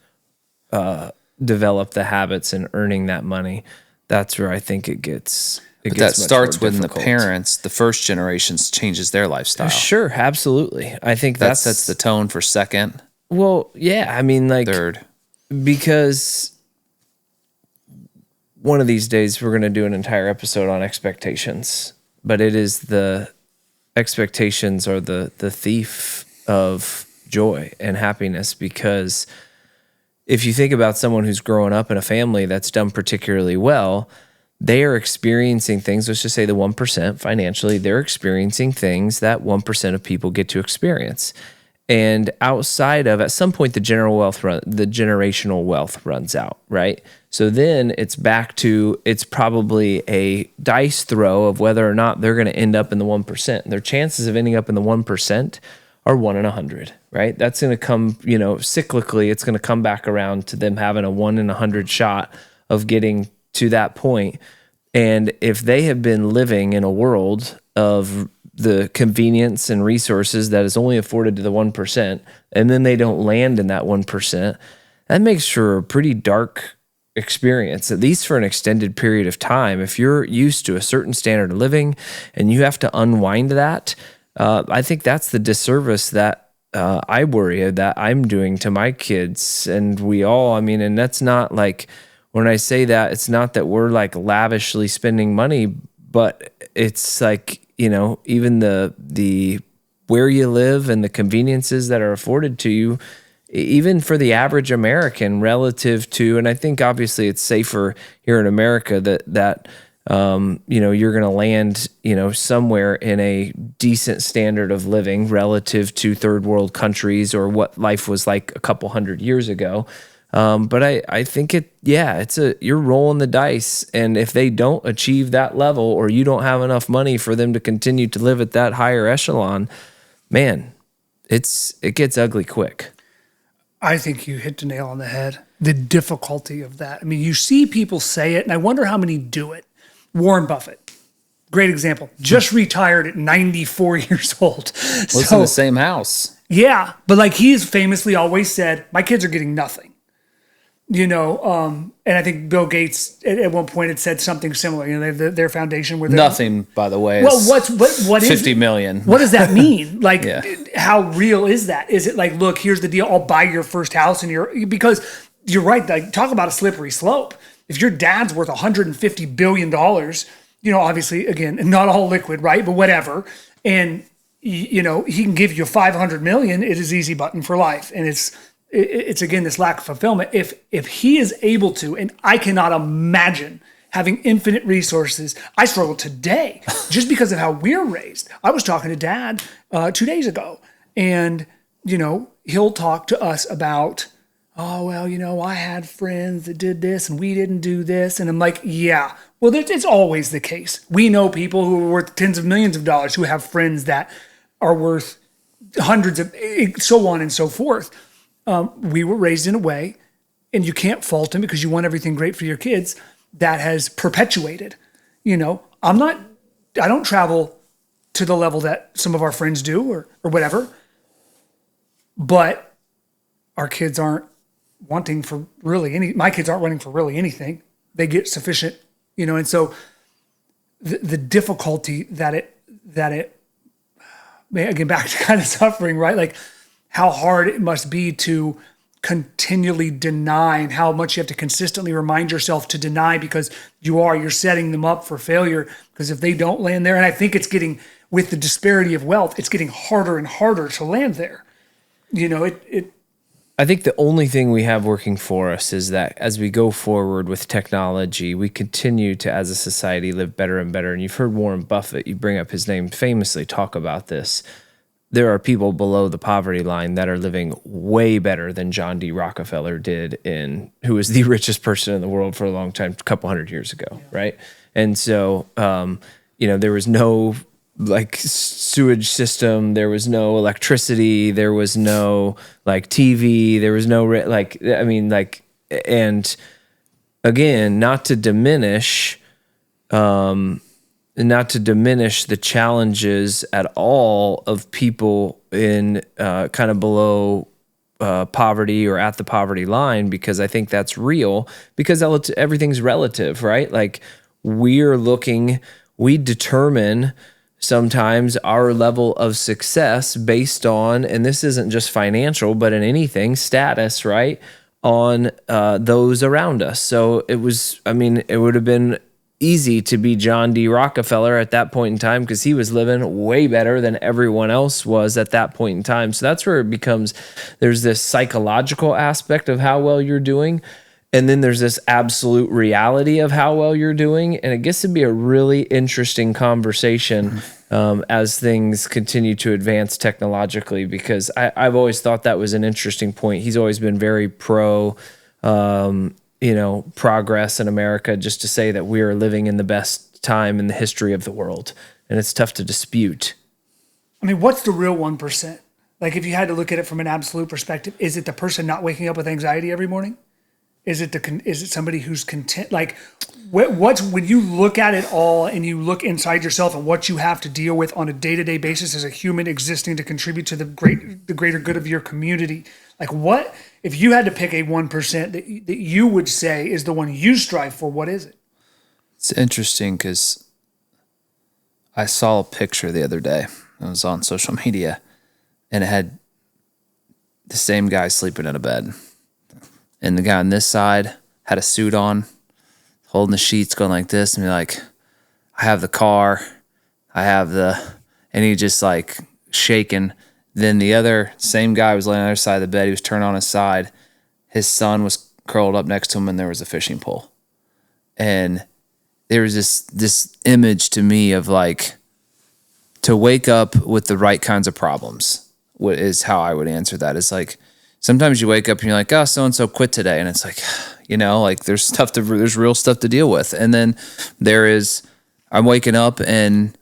develop the habits in earning that money. That's where I think it gets.
But that starts when the parents, the first generations, changes their lifestyle.
Sure, absolutely. I think
that sets the tone for second.
Well, yeah, I mean, like
third,
because one of these days we're going to do an entire episode on expectations, but it is the expectations are the thief of joy and happiness, because if you think about someone who's growing up in a family that's done particularly well, they are experiencing things, let's just say the 1% financially, they're experiencing things that 1% of people get to experience. And outside of, at some point, the generational wealth runs out, right? So then it's back to, it's probably a dice throw of whether or not they're going to end up in the 1%. Their chances of ending up in the 1% are 1 in 100, right? That's going to come, cyclically, it's going to come back around to them having a 1 in 100 shot of getting to that point. And if they have been living in a world of the convenience and resources that is only afforded to the 1%, and then they don't land in that 1%, that makes for a pretty dark experience, at least for an extended period of time. If you're used to a certain standard of living and you have to unwind that, I think that's the disservice that I worry that I'm doing to my kids. And we all, and that's not like, when I say that, it's not that we're like lavishly spending money, but it's like, even the where you live and the conveniences that are afforded to you, even for the average American relative to, and I think obviously it's safer here in America that you're going to land, somewhere in a decent standard of living relative to third world countries or what life was like a couple hundred years ago. But I think you're rolling the dice. And if they don't achieve that level, or you don't have enough money for them to continue to live at that higher echelon, man, it gets ugly quick.
I think you hit the nail on the head. The difficulty of that. I mean, you see people say it, and I wonder how many do it. Warren Buffett, great example, just retired at 94 years old.
Lives in the same house.
Yeah, but like he's famously always said, my kids are getting nothing. And I think Bill Gates at one point had said something similar. They have their foundation where
nothing, by the way.
Well, what is
50 million?
What does that mean? Like, how real is that? Is it like, look, here's the deal, I'll buy your first house, because you're right. Like, talk about a slippery slope. If your dad's worth $150 billion, obviously, again, not all liquid, right? But whatever. And, he can give you $500 million. It is easy button for life. And it's again, this lack of fulfillment. If he is able to, and I cannot imagine having infinite resources. I struggle today just because of how we're raised. I was talking to Dad 2 days ago, and, he'll talk to us about, oh, well, I had friends that did this and we didn't do this. And I'm like, yeah, well, it's always the case. We know people who are worth tens of millions of dollars who have friends that are worth hundreds of, so on and so forth. We were raised in a way, and you can't fault them because you want everything great for your kids, that has perpetuated. I don't travel to the level that some of our friends do or whatever, but our kids aren't wanting for really my kids aren't wanting for really anything. They get sufficient, and so the difficulty that it again, back to kind of suffering, right? Like how hard it must be to continually deny, and how much you have to consistently remind yourself to deny, because you're setting them up for failure. Because if they don't land there, and I think it's getting, with the disparity of wealth, it's getting harder and harder to land there.
I think the only thing we have working for us is that as we go forward with technology, we continue to, as a society, live better and better. And you've heard Warren Buffett, you bring up his name, famously talk about this. There are people below the poverty line that are living way better than John D. Rockefeller did, who was the richest person in the world for a long time, a couple hundred years ago, right? And so, there was no sewage system, there was no electricity, there was no TV, there was no and again, not to diminish the challenges at all of people in kind of below poverty or at the poverty line, because I think that's real, because everything's relative, right? Like we determine sometimes our level of success based on, and this isn't just financial, but in anything, status, right? On those around us. So it would have been easy to be John D. Rockefeller at that point in time, because he was living way better than everyone else was at that point in time. So that's where it becomes, there's this psychological aspect of how well you're doing, and then there's this absolute reality of how well you're doing. And it gets to be a really interesting conversation as things continue to advance technologically, because I've always thought that was an interesting point. He's always been very pro progress in America, just to say that we are living in the best time in the history of the world. And it's tough to dispute.
I mean, what's the real 1%? Like, if you had to look at it from an absolute perspective, is it the person not waking up with anxiety every morning? Is it somebody who's content? Like, what's, when you look at it all and you look inside yourself and what you have to deal with on a day-to-day basis as a human existing to contribute to the greater good of your community, like, what, if you had to pick a 1% that you would say is the one you strive for, what is it?
It's interesting because I saw a picture the other day. It was on social media, and it had the same guy sleeping in a bed. And the guy on this side had a suit on, holding the sheets, going like this, and be like, I have the car, and he just like shaking. Then the other same guy was laying on the other side of the bed. He was turned on his side. His son was curled up next to him, and there was a fishing pole. And there was this image to me of like, to wake up with the right kinds of problems. What is how I would answer that. It's like sometimes you wake up and you're like, oh, so and so quit today, and it's like, like there's real stuff to deal with. And then I'm waking up and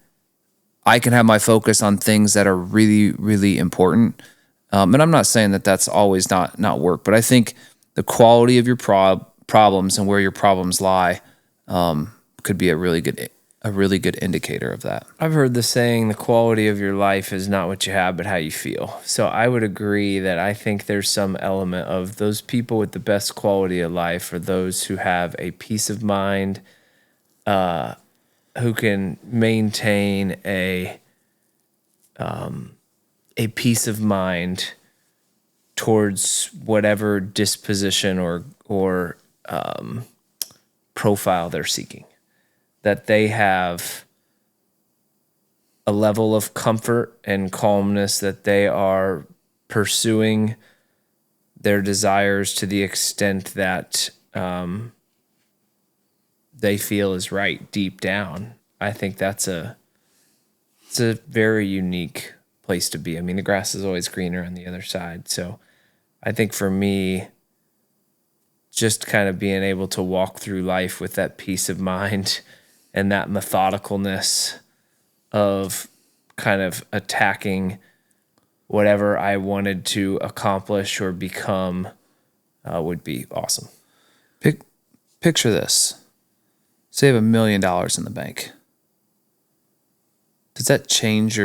I can have my focus on things that are really, really important. And I'm not saying that that's always not work, but I think the quality of your problems and where your problems lie could be a really good indicator of that.
I've heard the saying, the quality of your life is not what you have, but how you feel. So I would agree that I think there's some element of those people with the best quality of life are those who have a peace of mind, who can maintain a peace of mind towards whatever disposition or profile they're seeking. That they have a level of comfort and calmness, that they are pursuing their desires to the extent that they feel is right deep down. I think it's a very unique place to be. I mean, the grass is always greener on the other side. So I think for me, just kind of being able to walk through life with that peace of mind and that methodicalness of kind of attacking whatever I wanted to accomplish or become would be awesome.
Picture this. Say you have $1 million in the bank. Does that change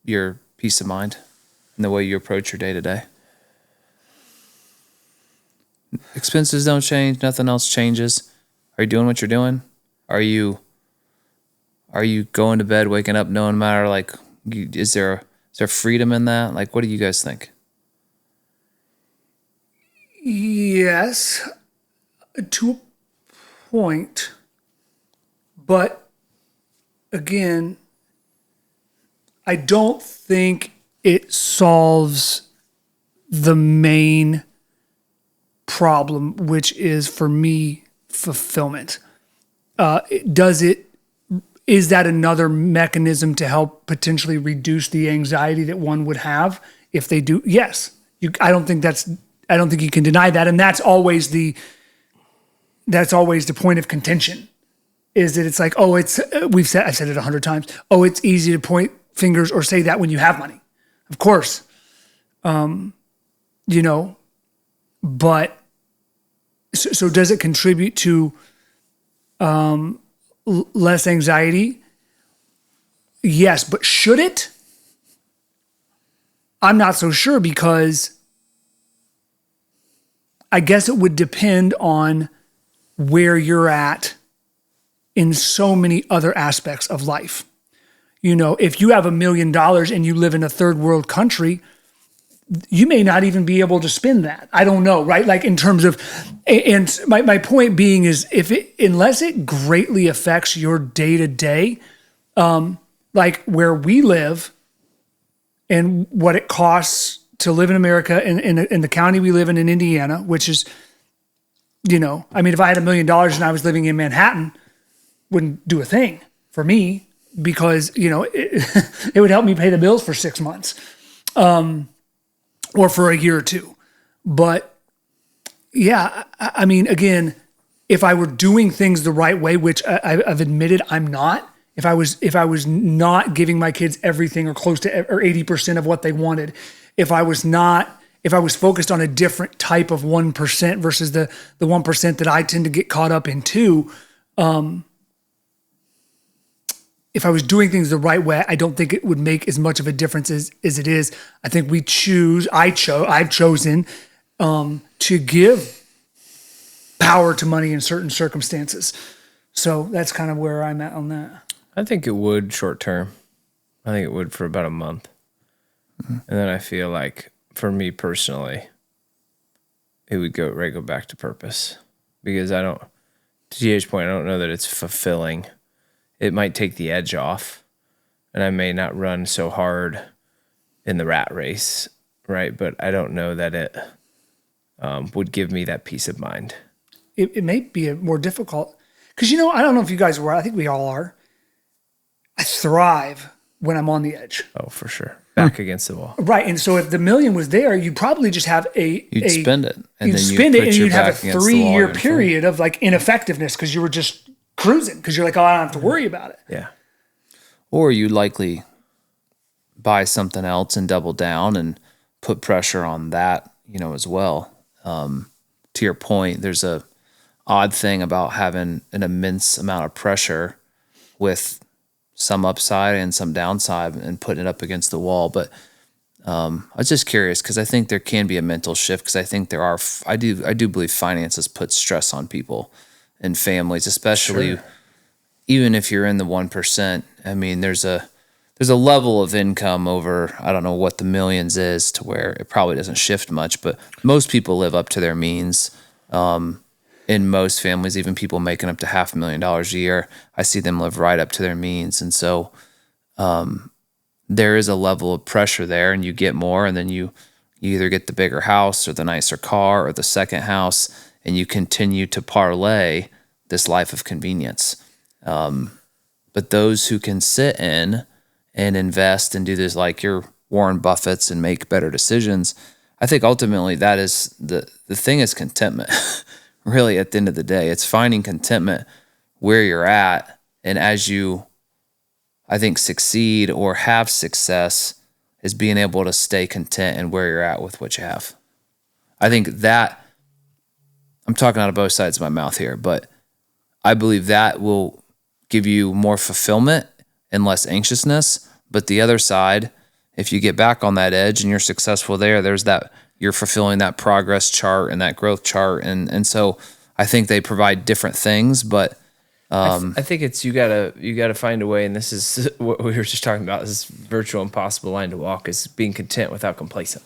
your peace of mind and the way you approach your day to day? Expenses don't change. Nothing else changes. Are you doing what you're doing? Are you going to bed, waking up, no matter like, is there freedom in that? Like, what do you guys think?
Yes, to a point, but again, I don't think it solves the main problem, which is for me fulfillment. Is that another mechanism to help potentially reduce the anxiety that one would have if they do? Yes. I don't think you can deny that. And that's always the point of contention, is that it's like, oh, I've said it 100 times. Oh, it's easy to point fingers or say that when you have money. Of course. But so does it contribute to less anxiety? Yes, but should it? I'm not so sure, because I guess it would depend on where you're at in so many other aspects of life. If you have $1 million and you live in a third world country, you may not even be able to spend that. I don't know, right? Like in terms of, and my point being is, unless it greatly affects your day to day, like where we live and what it costs to live in America in the county we live in Indiana, which is, if I had $1 million and I was living in Manhattan, wouldn't do a thing for me, because, it would help me pay the bills for 6 months. Or for a year or two. But yeah, I mean, again, if I were doing things the right way, which I've admitted I'm not, if I was not giving my kids everything or close to or 80% of what they wanted, if I was focused on a different type of 1% versus the 1% that I tend to get caught up in too, if I was doing things the right way, I don't think it would make as much of a difference as it is. I think I've chosen to give power to money in certain circumstances. So that's kind of where I'm at on that.
I think it would short term. I think it would for about a month. Mm-hmm. And then I feel like, for me personally, it would go back to purpose. Because to TJ's point, I don't know that it's fulfilling it might take the edge off, and I may not run so hard in the rat race, right? But I don't know that it would give me that peace of mind.
It may be a more difficult, because I don't know if you guys were. I think we all are. I thrive when I'm on the edge.
Oh, for sure. Back against the wall.
Right. And so if the million was there, you'd probably just have
You'd spend it.
And you'd spend it, and you'd have a 3-year period of like ineffectiveness because you were just cruising, because you're like, oh, I don't have to worry about it.
Yeah.
Or you'd likely buy something else and double down and put pressure on that, as well. To your point, there's a odd thing about having an immense amount of pressure with some upside and some downside and putting it up against the wall. But I was just curious, because I think there can be a mental shift, because I think I do believe finances put stress on people and families, especially even if you're in the 1%. I mean, there's a level of income over, I don't know what the millions is, to where it probably doesn't shift much, but most people live up to their means. In most families, even people making up to $500,000 a year, I see them live right up to their means. And so there is a level of pressure there, and you get more, and then you either get the bigger house or the nicer car or the second house, and you continue to parlay this life of convenience. But those who can sit in and invest and do this, like your Warren Buffetts, and make better decisions, I think ultimately that is the thing is contentment. Really, at the end of the day, it's finding contentment where you're at. And as you, I think, succeed or have success, is being able to stay content in where you're at with what you have. I think that, I'm talking out of both sides of my mouth here, but I believe that will give you more fulfillment and less anxiousness. But the other side, if you get back on that edge and you're successful there, there's that, you're fulfilling that progress chart and that growth chart. And so I think they provide different things, but
I think it's, you gotta find a way. And this is what we were just talking about, this virtual impossible line to walk, is being content without complacent.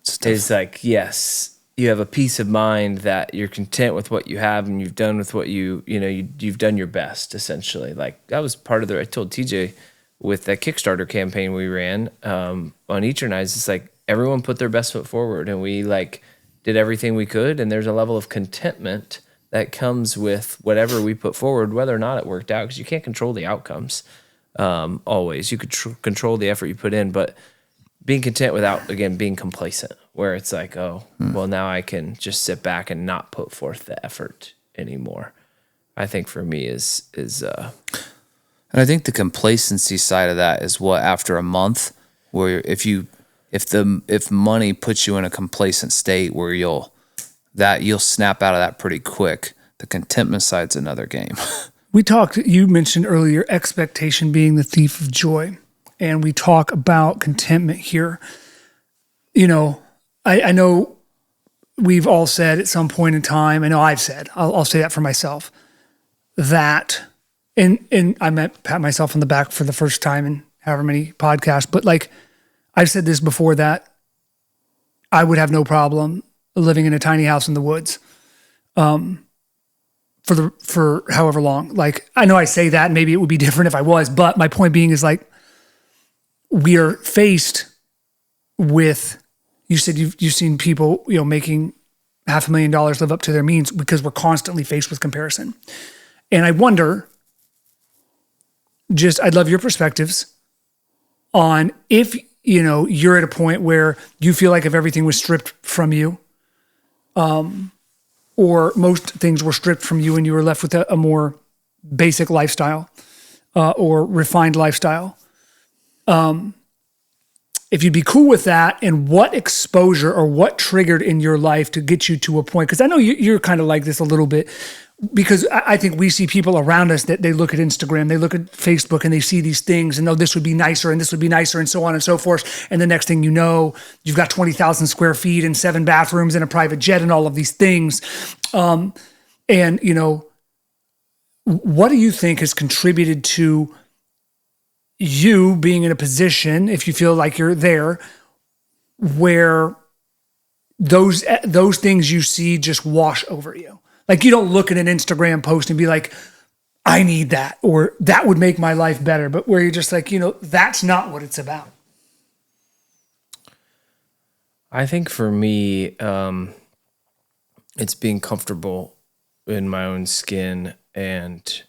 It's like, yes, you have a peace of mind that you're content with what you have, and you've done with what you've done your best, essentially. Like, that was part of I told TJ with that Kickstarter campaign we ran on Eternize, it's like everyone put their best foot forward, and we did everything we could, and there's a level of contentment that comes with whatever we put forward, whether or not it worked out, because you can't control the outcomes always. You could control the effort you put in, but being content without, again, being complacent, where it's like, well, now I can just sit back and not put forth the effort anymore, I think for me is
and I think the complacency side of that is what, after a month, where if money puts you in a complacent state where you'll snap out of that pretty quick. The contentment side's another game.
You mentioned earlier expectation being the thief of joy, and we talk about contentment here. I know we've all said at some point in time, I know I've said, I'll say that for myself, that, and I meant pat myself on the back for the first time in however many podcasts, but I've said this before, that I would have no problem living in a tiny house in the woods for however long. I know I say that, maybe it would be different if I was, but my point being is, we are faced with, you said you've seen people, making $500,000 live up to their means, because we're constantly faced with comparison. And I wonder, I'd love your perspectives on if, you're at a point where you feel like if everything was stripped from you, or most things were stripped from you and you were left with a more basic lifestyle, or refined lifestyle, if you'd be cool with that, and what exposure or what triggered in your life to get you to a point, because I know you're kind of like this a little bit, because I think we see people around us that they look at Instagram, they look at Facebook, and they see these things, and this would be nicer, and this would be nicer, and so on and so forth. And the next thing you know, you've got 20,000 square feet and 7 bathrooms and a private jet and all of these things. And what do you think has contributed to you being in a position, if you feel like you're there, where those things you see just wash over you? You don't look at an Instagram post and be like, I need that, or that would make my life better. But where you're just like, that's not what it's about.
I think for me, it's being comfortable in my own skin and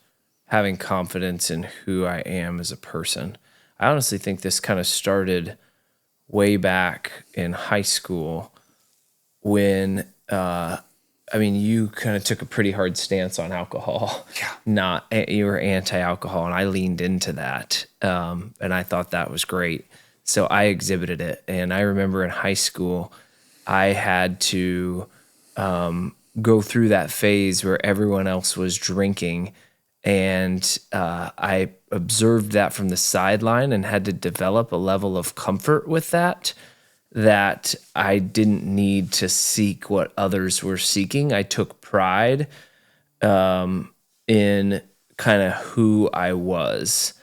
having confidence in who I am as a person. I honestly think this kind of started way back in high school when, you kind of took a pretty hard stance on alcohol.
Yeah.
You were anti-alcohol, and I leaned into that. And I thought that was great. So I exhibited it. And I remember in high school, I had to go through that phase where everyone else was drinking. And I observed that from the sideline and had to develop a level of comfort with that I didn't need to seek what others were seeking. I took pride in kind of who I was.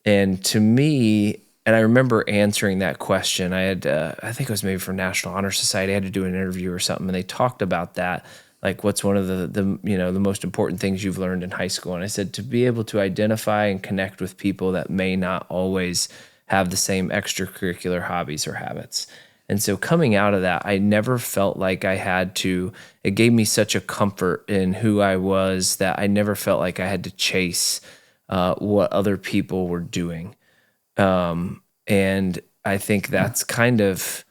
And to me, and I remember answering that question. I had, I think it was maybe for National Honor Society. I had to do an interview or something, and they talked about that. Like, what's one of the most important things you've learned in high school? And I said, to be able to identify and connect with people that may not always have the same extracurricular hobbies or habits. And so coming out of that, I never felt like I had to, it gave me such a comfort in who I was that I never felt like I had to chase what other people were doing. And I think that's kind of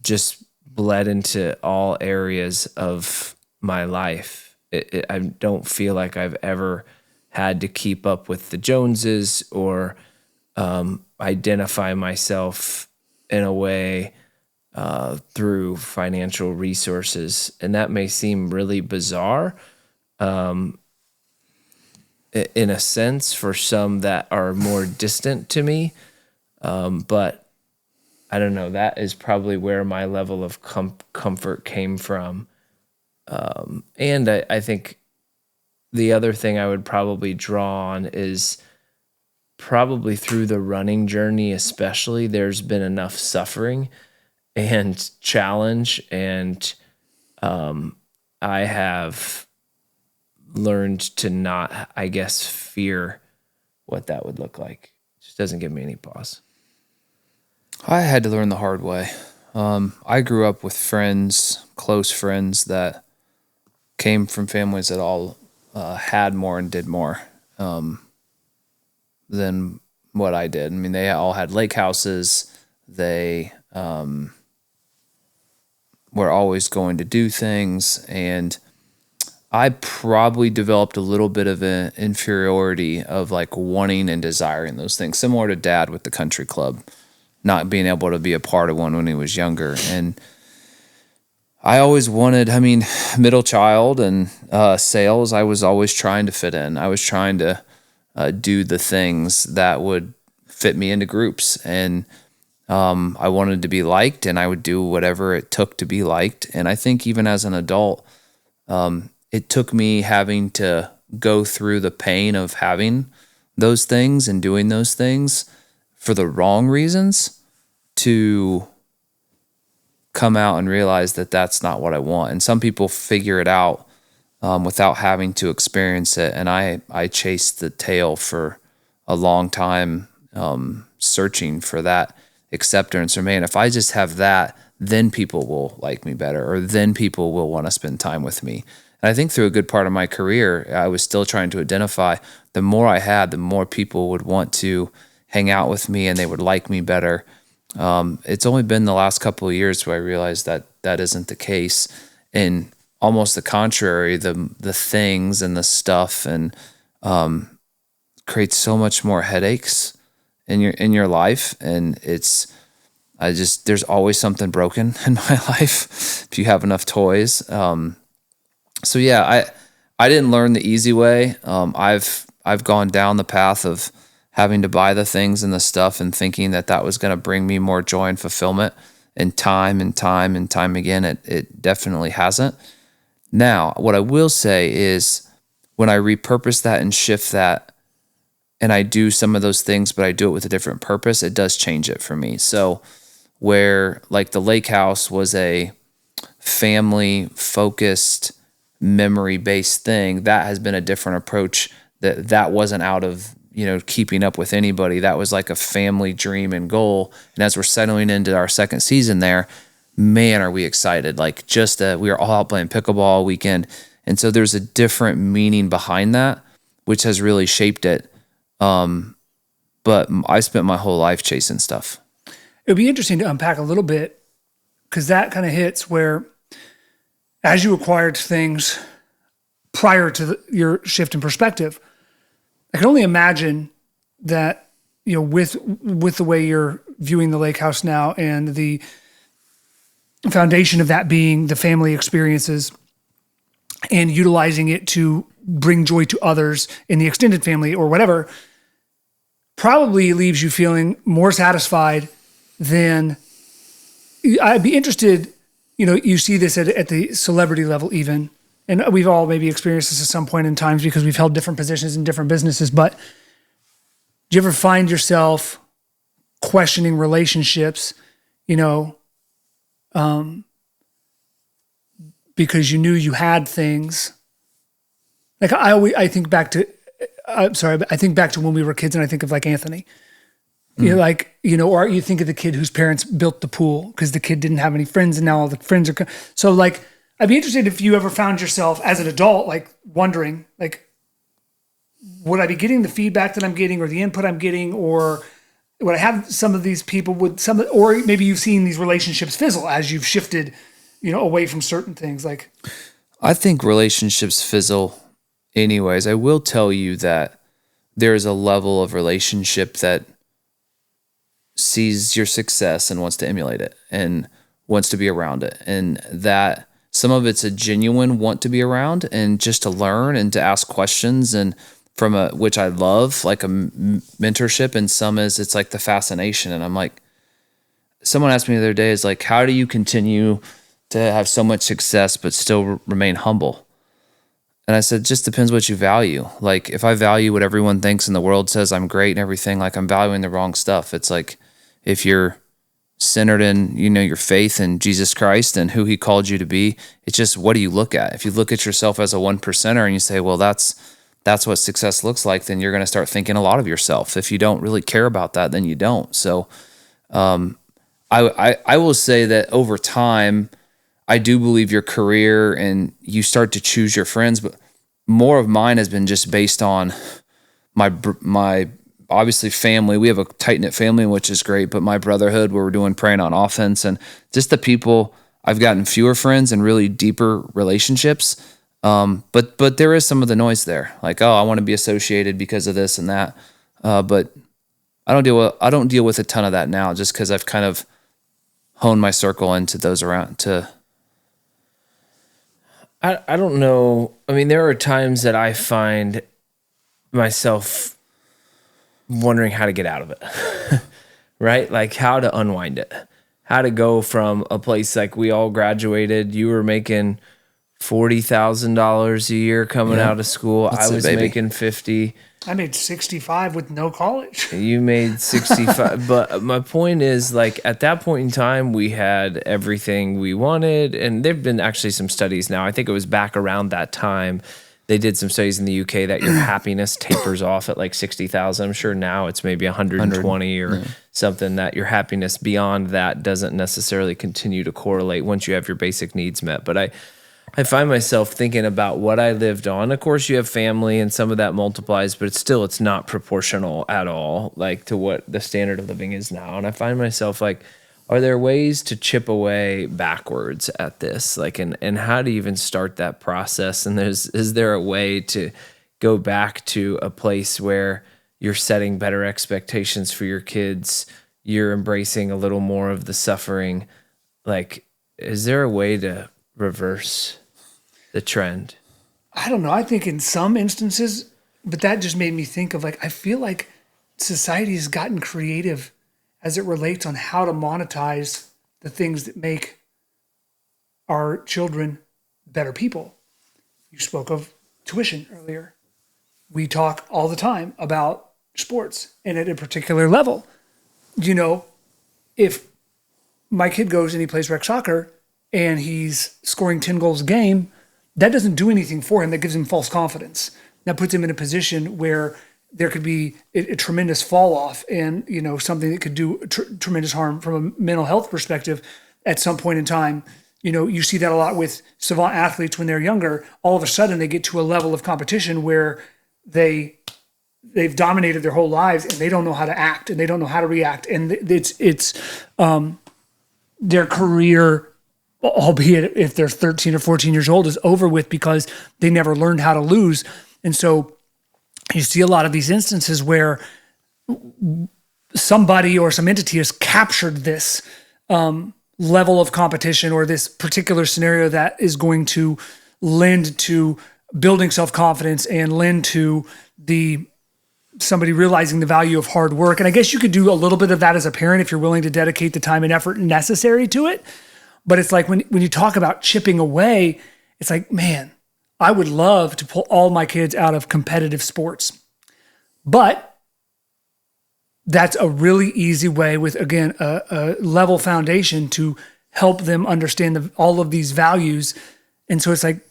just bled into all areas of my life. I don't feel like I've ever had to keep up with the Joneses or identify myself in a way through financial resources. And that may seem really bizarre in a sense for some that are more distant to me. But I don't know, that is probably where my level of comfort came from. And I think the other thing I would probably draw on is probably through the running journey, especially, there's been enough suffering and challenge. And I have learned to not, I guess, fear what that would look like. It just doesn't give me any pause.
I had to learn the hard way. I grew up with friends, close friends that came from families that all had more and did more than what I did. I mean, they all had lake houses. They were always going to do things. And I probably developed a little bit of an inferiority of like wanting and desiring those things, similar to Dad with the country club, not being able to be a part of one when he was younger. And I always wanted, middle child and sales, I was always trying to fit in. I was trying to do the things that would fit me into groups. And I wanted to be liked, and I would do whatever it took to be liked. And I think even as an adult, it took me having to go through the pain of having those things and doing those things for the wrong reasons to come out and realize that that's not what I want. And some people figure it out without having to experience it. And I chased the tail for a long time, searching for that acceptance. Or, man, if I just have that, then people will like me better, or then people will want to spend time with me. And I think through a good part of my career, I was still trying to identify the more I had, the more people would want to hang out with me and they would like me better. It's only been the last couple of years where I realized that that isn't the case. And almost the contrary, the things and the stuff and creates so much more headaches in your life. And there's always something broken in my life if you have enough toys. So yeah, I didn't learn the easy way. I've gone down the path of having to buy the things and the stuff and thinking that was going to bring me more joy and fulfillment, and time again, it definitely hasn't. Now, what I will say is when I repurpose that and shift that and I do some of those things, but I do it with a different purpose, it does change it for me. So where like the lake house was a family focused memory based thing, that has been a different approach. That wasn't out of, keeping up with anybody. That was like a family dream and goal. And as we're settling into our second season there, man, are we excited. Like we were all out playing pickleball all weekend. And so there's a different meaning behind that, which has really shaped it. But I spent my whole life chasing stuff.
It would be interesting to unpack a little bit, because that kind of hits where, as you acquired things prior to your shift in perspective, I can only imagine that, with the way you're viewing the lake house now and the foundation of that being the family experiences and utilizing it to bring joy to others in the extended family or whatever, probably leaves you feeling more satisfied than. I'd be interested, you see this at the celebrity level even, and we've all maybe experienced this at some point in times because we've held different positions in different businesses, but do you ever find yourself questioning relationships, because you knew you had things? Like I think back to, I'm sorry, but I think back to when we were kids, and I think of like Anthony. Or you think of the kid whose parents built the pool because the kid didn't have any friends and now all the friends are. So like, I'd be interested if you ever found yourself as an adult, like wondering, like, would I be getting the feedback that I'm getting or the input I'm getting, or would I have some of these people or maybe you've seen these relationships fizzle as you've shifted, away from certain things. Like,
I think relationships fizzle anyways. I will tell you that there is a level of relationship that sees your success and wants to emulate it and wants to be around it. And that some of it's a genuine want to be around and just to learn and to ask questions, and which I love, like a mentorship, and some is, it's like the fascination. And I'm like, someone asked me the other day, is like, how do you continue to have so much success, but still remain humble? And I said, it just depends what you value. Like if I value what everyone thinks and the world says I'm great and everything, like I'm valuing the wrong stuff. It's like, if you're centered in, your faith in Jesus Christ and who he called you to be, it's just, what do you look at? If you look at yourself as a 1%er and you say, well, that's what success looks like, then you're going to start thinking a lot of yourself. If you don't really care about that, then you don't. So, I will say that over time, I do believe your career and you start to choose your friends, but more of mine has been just based on my obviously family. We have a tight-knit family, which is great, but my brotherhood, where we're doing praying on offense, and just the people, I've gotten fewer friends and really deeper relationships. But there is some of the noise there. Like, I want to be associated because of this and that. But I don't deal with a ton of that now, just because I've kind of honed my circle into those around to.
I don't know. I mean, there are times that I find myself wondering how to get out of it, right? Like how to unwind it, how to go from a place like we all graduated. You were making $40,000 a year coming out of school. I was making 50.
I made 65 with no college.
You made 65. But my point is, like, at that point in time, we had everything we wanted. And there've been actually some studies now. I think it was back around that time. They did some studies in the UK that your happiness tapers off at like 60,000. I'm sure now it's maybe 120 or something, that your happiness beyond that doesn't necessarily continue to correlate once you have your basic needs met. But I find myself thinking about what I lived on. Of course, you have family and some of that multiplies, but it's not proportional at all, like to what the standard of living is now. And I find myself like, are there ways to chip away backwards at this? Like, and how do you even start that process? And is there a way to go back to a place where you're setting better expectations for your kids? You're embracing a little more of the suffering. Like, is there a way to reverse the trend?
I don't know. I think in some instances, but that just made me think of, like, I feel like society has gotten creative as it relates on how to monetize the things that make our children better people. You spoke of tuition earlier. We talk all the time about sports, and at a particular level. You know, if my kid goes and he plays rec soccer and he's scoring 10 goals a game, that doesn't do anything for him. That gives him false confidence. That puts him in a position where there could be a tremendous fall off, and something that could do tremendous harm from a mental health perspective at some point in time. You see that a lot with savant athletes when they're younger. All of a sudden, they get to a level of competition where they've dominated their whole lives, and they don't know how to act, and they don't know how to react, and it's their career, albeit if they're 13 or 14 years old, is over with because they never learned how to lose. And so you see a lot of these instances where somebody or some entity has captured this level of competition or this particular scenario that is going to lend to building self-confidence and lend to somebody realizing the value of hard work. And I guess you could do a little bit of that as a parent if you're willing to dedicate the time and effort necessary to it. But it's like when you talk about chipping away, it's like, man, I would love to pull all my kids out of competitive sports. But that's a really easy way with, again, a level foundation to help them understand all of these values. And so it's like,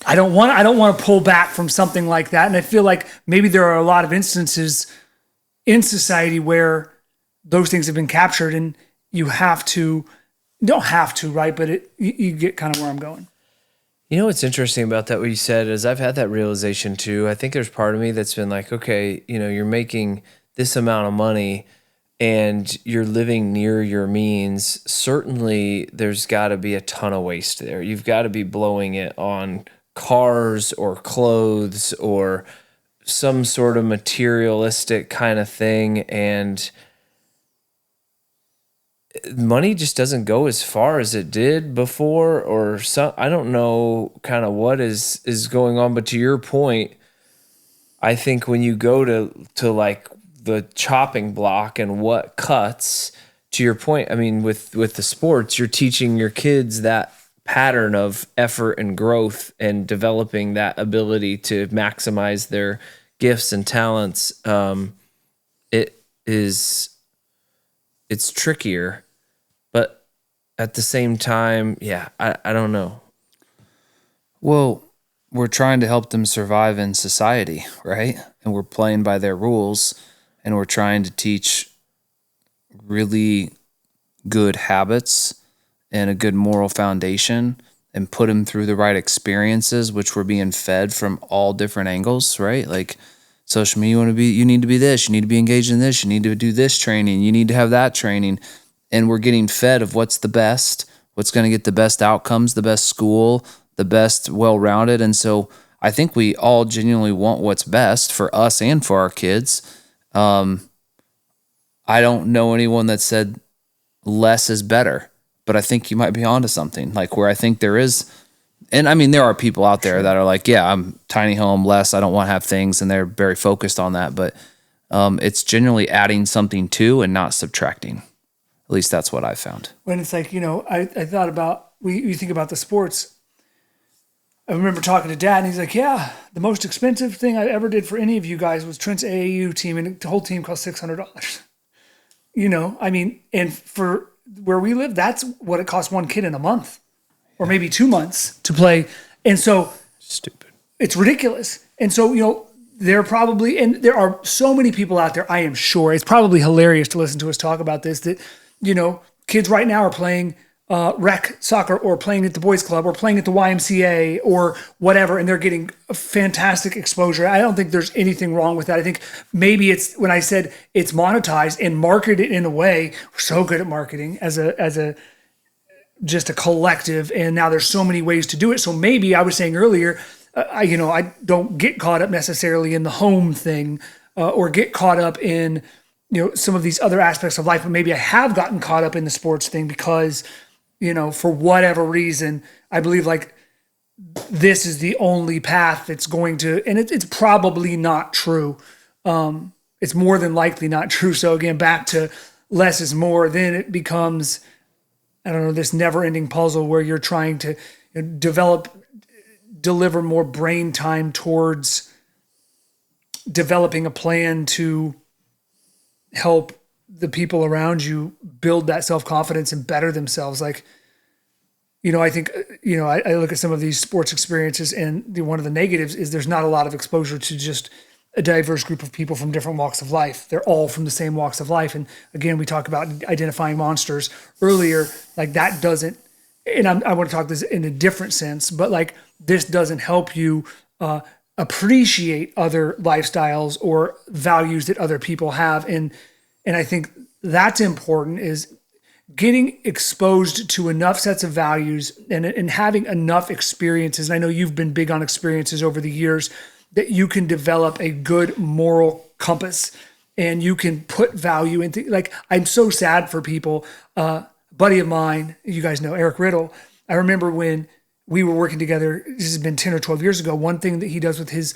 I don't want to pull back from something like that. And I feel like maybe there are a lot of instances in society where those things have been captured, and you don't have to, right? But you get kind of where I'm going.
What's interesting about that, what you said, is I've had that realization too. I think there's part of me that's been like, okay, you're making this amount of money and you're living near your means. Certainly there's got to be a ton of waste there. You've got to be blowing it on cars or clothes or some sort of materialistic kind of thing. And money just doesn't go as far as it did before, or some, I don't know kind of what is going on. But to your point, I think when you go to like the chopping block and what cuts, to your point, I mean, with the sports, you're teaching your kids that pattern of effort and growth and developing that ability to maximize their gifts and talents. It's trickier. But at the same time, yeah, I don't know.
Well, we're trying to help them survive in society, right? And we're playing by their rules, and we're trying to teach really good habits and a good moral foundation and put them through the right experiences, which we're being fed from all different angles, right? Like social media, you need to be this, you need to be engaged in this, you need to do this training, you need to have that training. And we're getting fed of what's the best, what's going to get the best outcomes, the best school, the best well-rounded. And so I think we all genuinely want what's best for us and for our kids. I don't know anyone that said less is better, but I think you might be onto something, like where I think there is. And I mean, there are people out there that are like, yeah, I'm tiny home, less, I don't want to have things. And they're very focused on that. But it's generally adding something to and not subtracting. At least that's what I found.
When it's like, I thought about, you think about the sports. I remember talking to Dad, and he's like, yeah, the most expensive thing I ever did for any of you guys was Trent's AAU team, and the whole team cost $600. I mean, and for where we live, that's what it costs one kid in a month or maybe 2 months to play. And so
stupid.
It's ridiculous. And so, there are so many people out there, I am sure, it's probably hilarious to listen to us talk about this, that, kids right now are playing rec soccer or playing at the boys club or playing at the YMCA or whatever, and they're getting a fantastic exposure. I don't think there's anything wrong with that. I think maybe it's when I said it's monetized and marketed in a way, we're so good at marketing as a just a collective, and now there's so many ways to do it. So maybe I was saying earlier, I don't get caught up necessarily in the home thing or get caught up in some of these other aspects of life, but maybe I have gotten caught up in the sports thing because, for whatever reason, I believe like this is the only path that's going to, and it's probably not true. It's more than likely not true. So again, back to less is more, then it becomes, I don't know, this never ending puzzle where you're trying to deliver more brain time towards developing a plan to help the people around you build that self-confidence and better themselves. Like, I think, I look at some of these sports experiences, and one of the negatives is there's not a lot of exposure to just a diverse group of people from different walks of life. They're all from the same walks of life. And again, we talk about identifying monsters earlier, like that doesn't, and I want to talk this in a different sense, but like this doesn't help you appreciate other lifestyles or values that other people have. And I think that's important, is getting exposed to enough sets of values and having enough experiences. And I know you've been big on experiences over the years, that you can develop a good moral compass and you can put value into, like, I'm so sad for people. Buddy of mine, you guys know Eric Riddle. I remember when we were working together, this has been 10 or 12 years ago, one thing that he does with his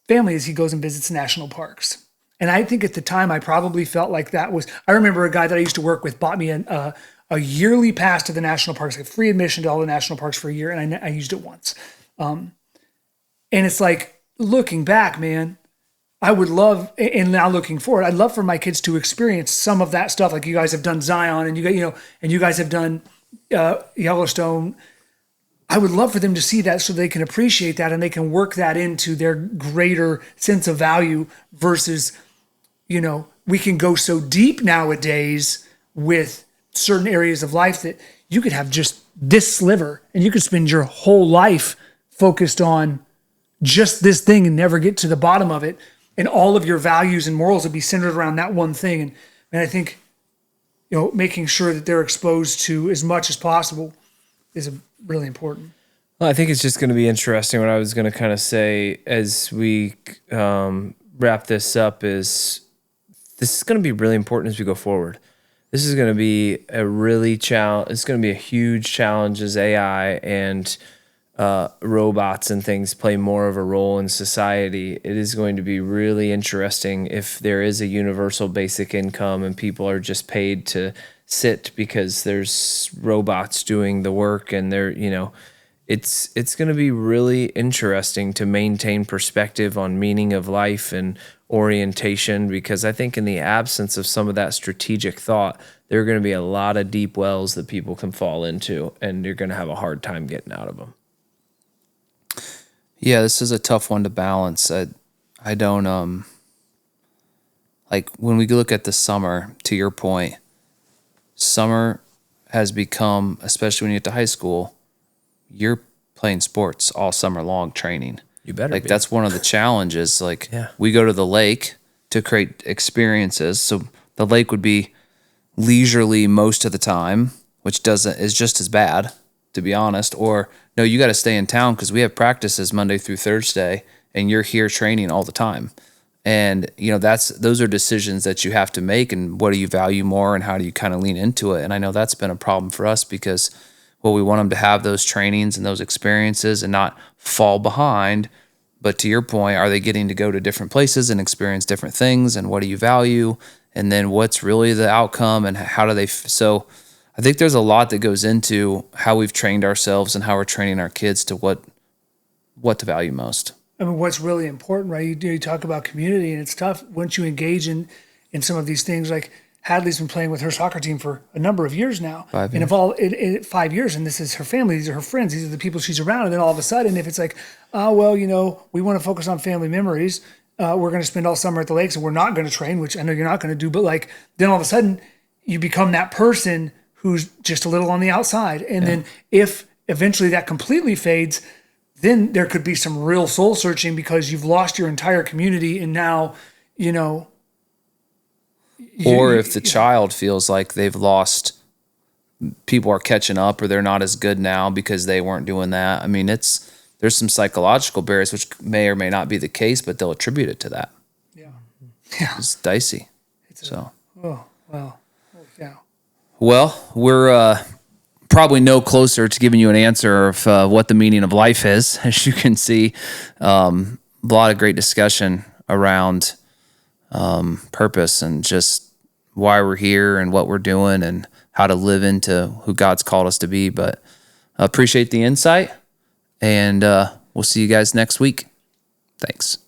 family is he goes and visits national parks. And I think at the time I probably felt like that was, I remember a guy that I used to work with bought me a yearly pass to the national parks, like free admission to all the national parks for a year. And I used it once. And it's like, looking back, man, I would love, and now looking forward, I'd love for my kids to experience some of that stuff. Like you guys have done Zion, and you guys have done Yellowstone. I would love for them to see that so they can appreciate that and they can work that into their greater sense of value versus, we can go so deep nowadays with certain areas of life that you could have just this sliver and you could spend your whole life focused on just this thing and never get to the bottom of it. And all of your values and morals would be centered around that one thing. And I think, making sure that they're exposed to as much as possible is really important.
Well, I think it's just going to be interesting. What I was going to kind of say as we wrap this up is this is going to be really important as we go forward. This is going to be it's going to be a huge challenge as AI and robots and things play more of a role in society. It is going to be really interesting if there is a universal basic income and people are just paid to sit because there's robots doing the work, and it's going to be really interesting to maintain perspective on meaning of life and orientation, because I think in the absence of some of that strategic thought, there are going to be a lot of deep wells that people can fall into, and you're going to have a hard time getting out of them.
Yeah, this is a tough one to balance. I don't like when we look at the summer, to your point, summer has become, especially when you get to high school, you're playing sports all summer long, training.
You better
like
be.
That's one of the challenges. Like
Yeah.
We go to the lake to create experiences. So the lake would be leisurely most of the time, which is just as bad, to be honest. Or no, you got to stay in town because we have practices Monday through Thursday, and you're here training all the time. And those are decisions that you have to make, and what do you value more, and how do you kind of lean into it? And I know that's been a problem for us because, well, we want them to have those trainings and those experiences and not fall behind. But to your point, are they getting to go to different places and experience different things? And what do you value? And then what's really the outcome, and how do they? So I think there's a lot that goes into how we've trained ourselves and how we're training our kids to what to value most.
I mean, what's really important, right? You talk about community, and it's tough once you engage in some of these things. Like Hadley's been playing with her soccer team for a number of years now.
5 years.
And if all in 5 years, and this is her family, these are her friends, these are the people she's around, and then all of a sudden, if it's like, we want to focus on family memories, we're going to spend all summer at the lakes, and we're not going to train, which I know you're not going to do, but like then all of a sudden you become that person who's just a little on the outside, and then if eventually that completely fades, then there could be some real soul searching because you've lost your entire community, and now,
or if the child feels like they've lost, people are catching up, or they're not as good now because they weren't doing that. I mean, there's some psychological barriers, which may or may not be the case, but they'll attribute it to that.
Yeah.
It's dicey.
Oh, wow. Holy cow.
Well, we're probably no closer to giving you an answer of what the meaning of life is. As you can see, a lot of great discussion around purpose and just why we're here and what we're doing and how to live into who God's called us to be. But I appreciate the insight, and we'll see you guys next week. Thanks.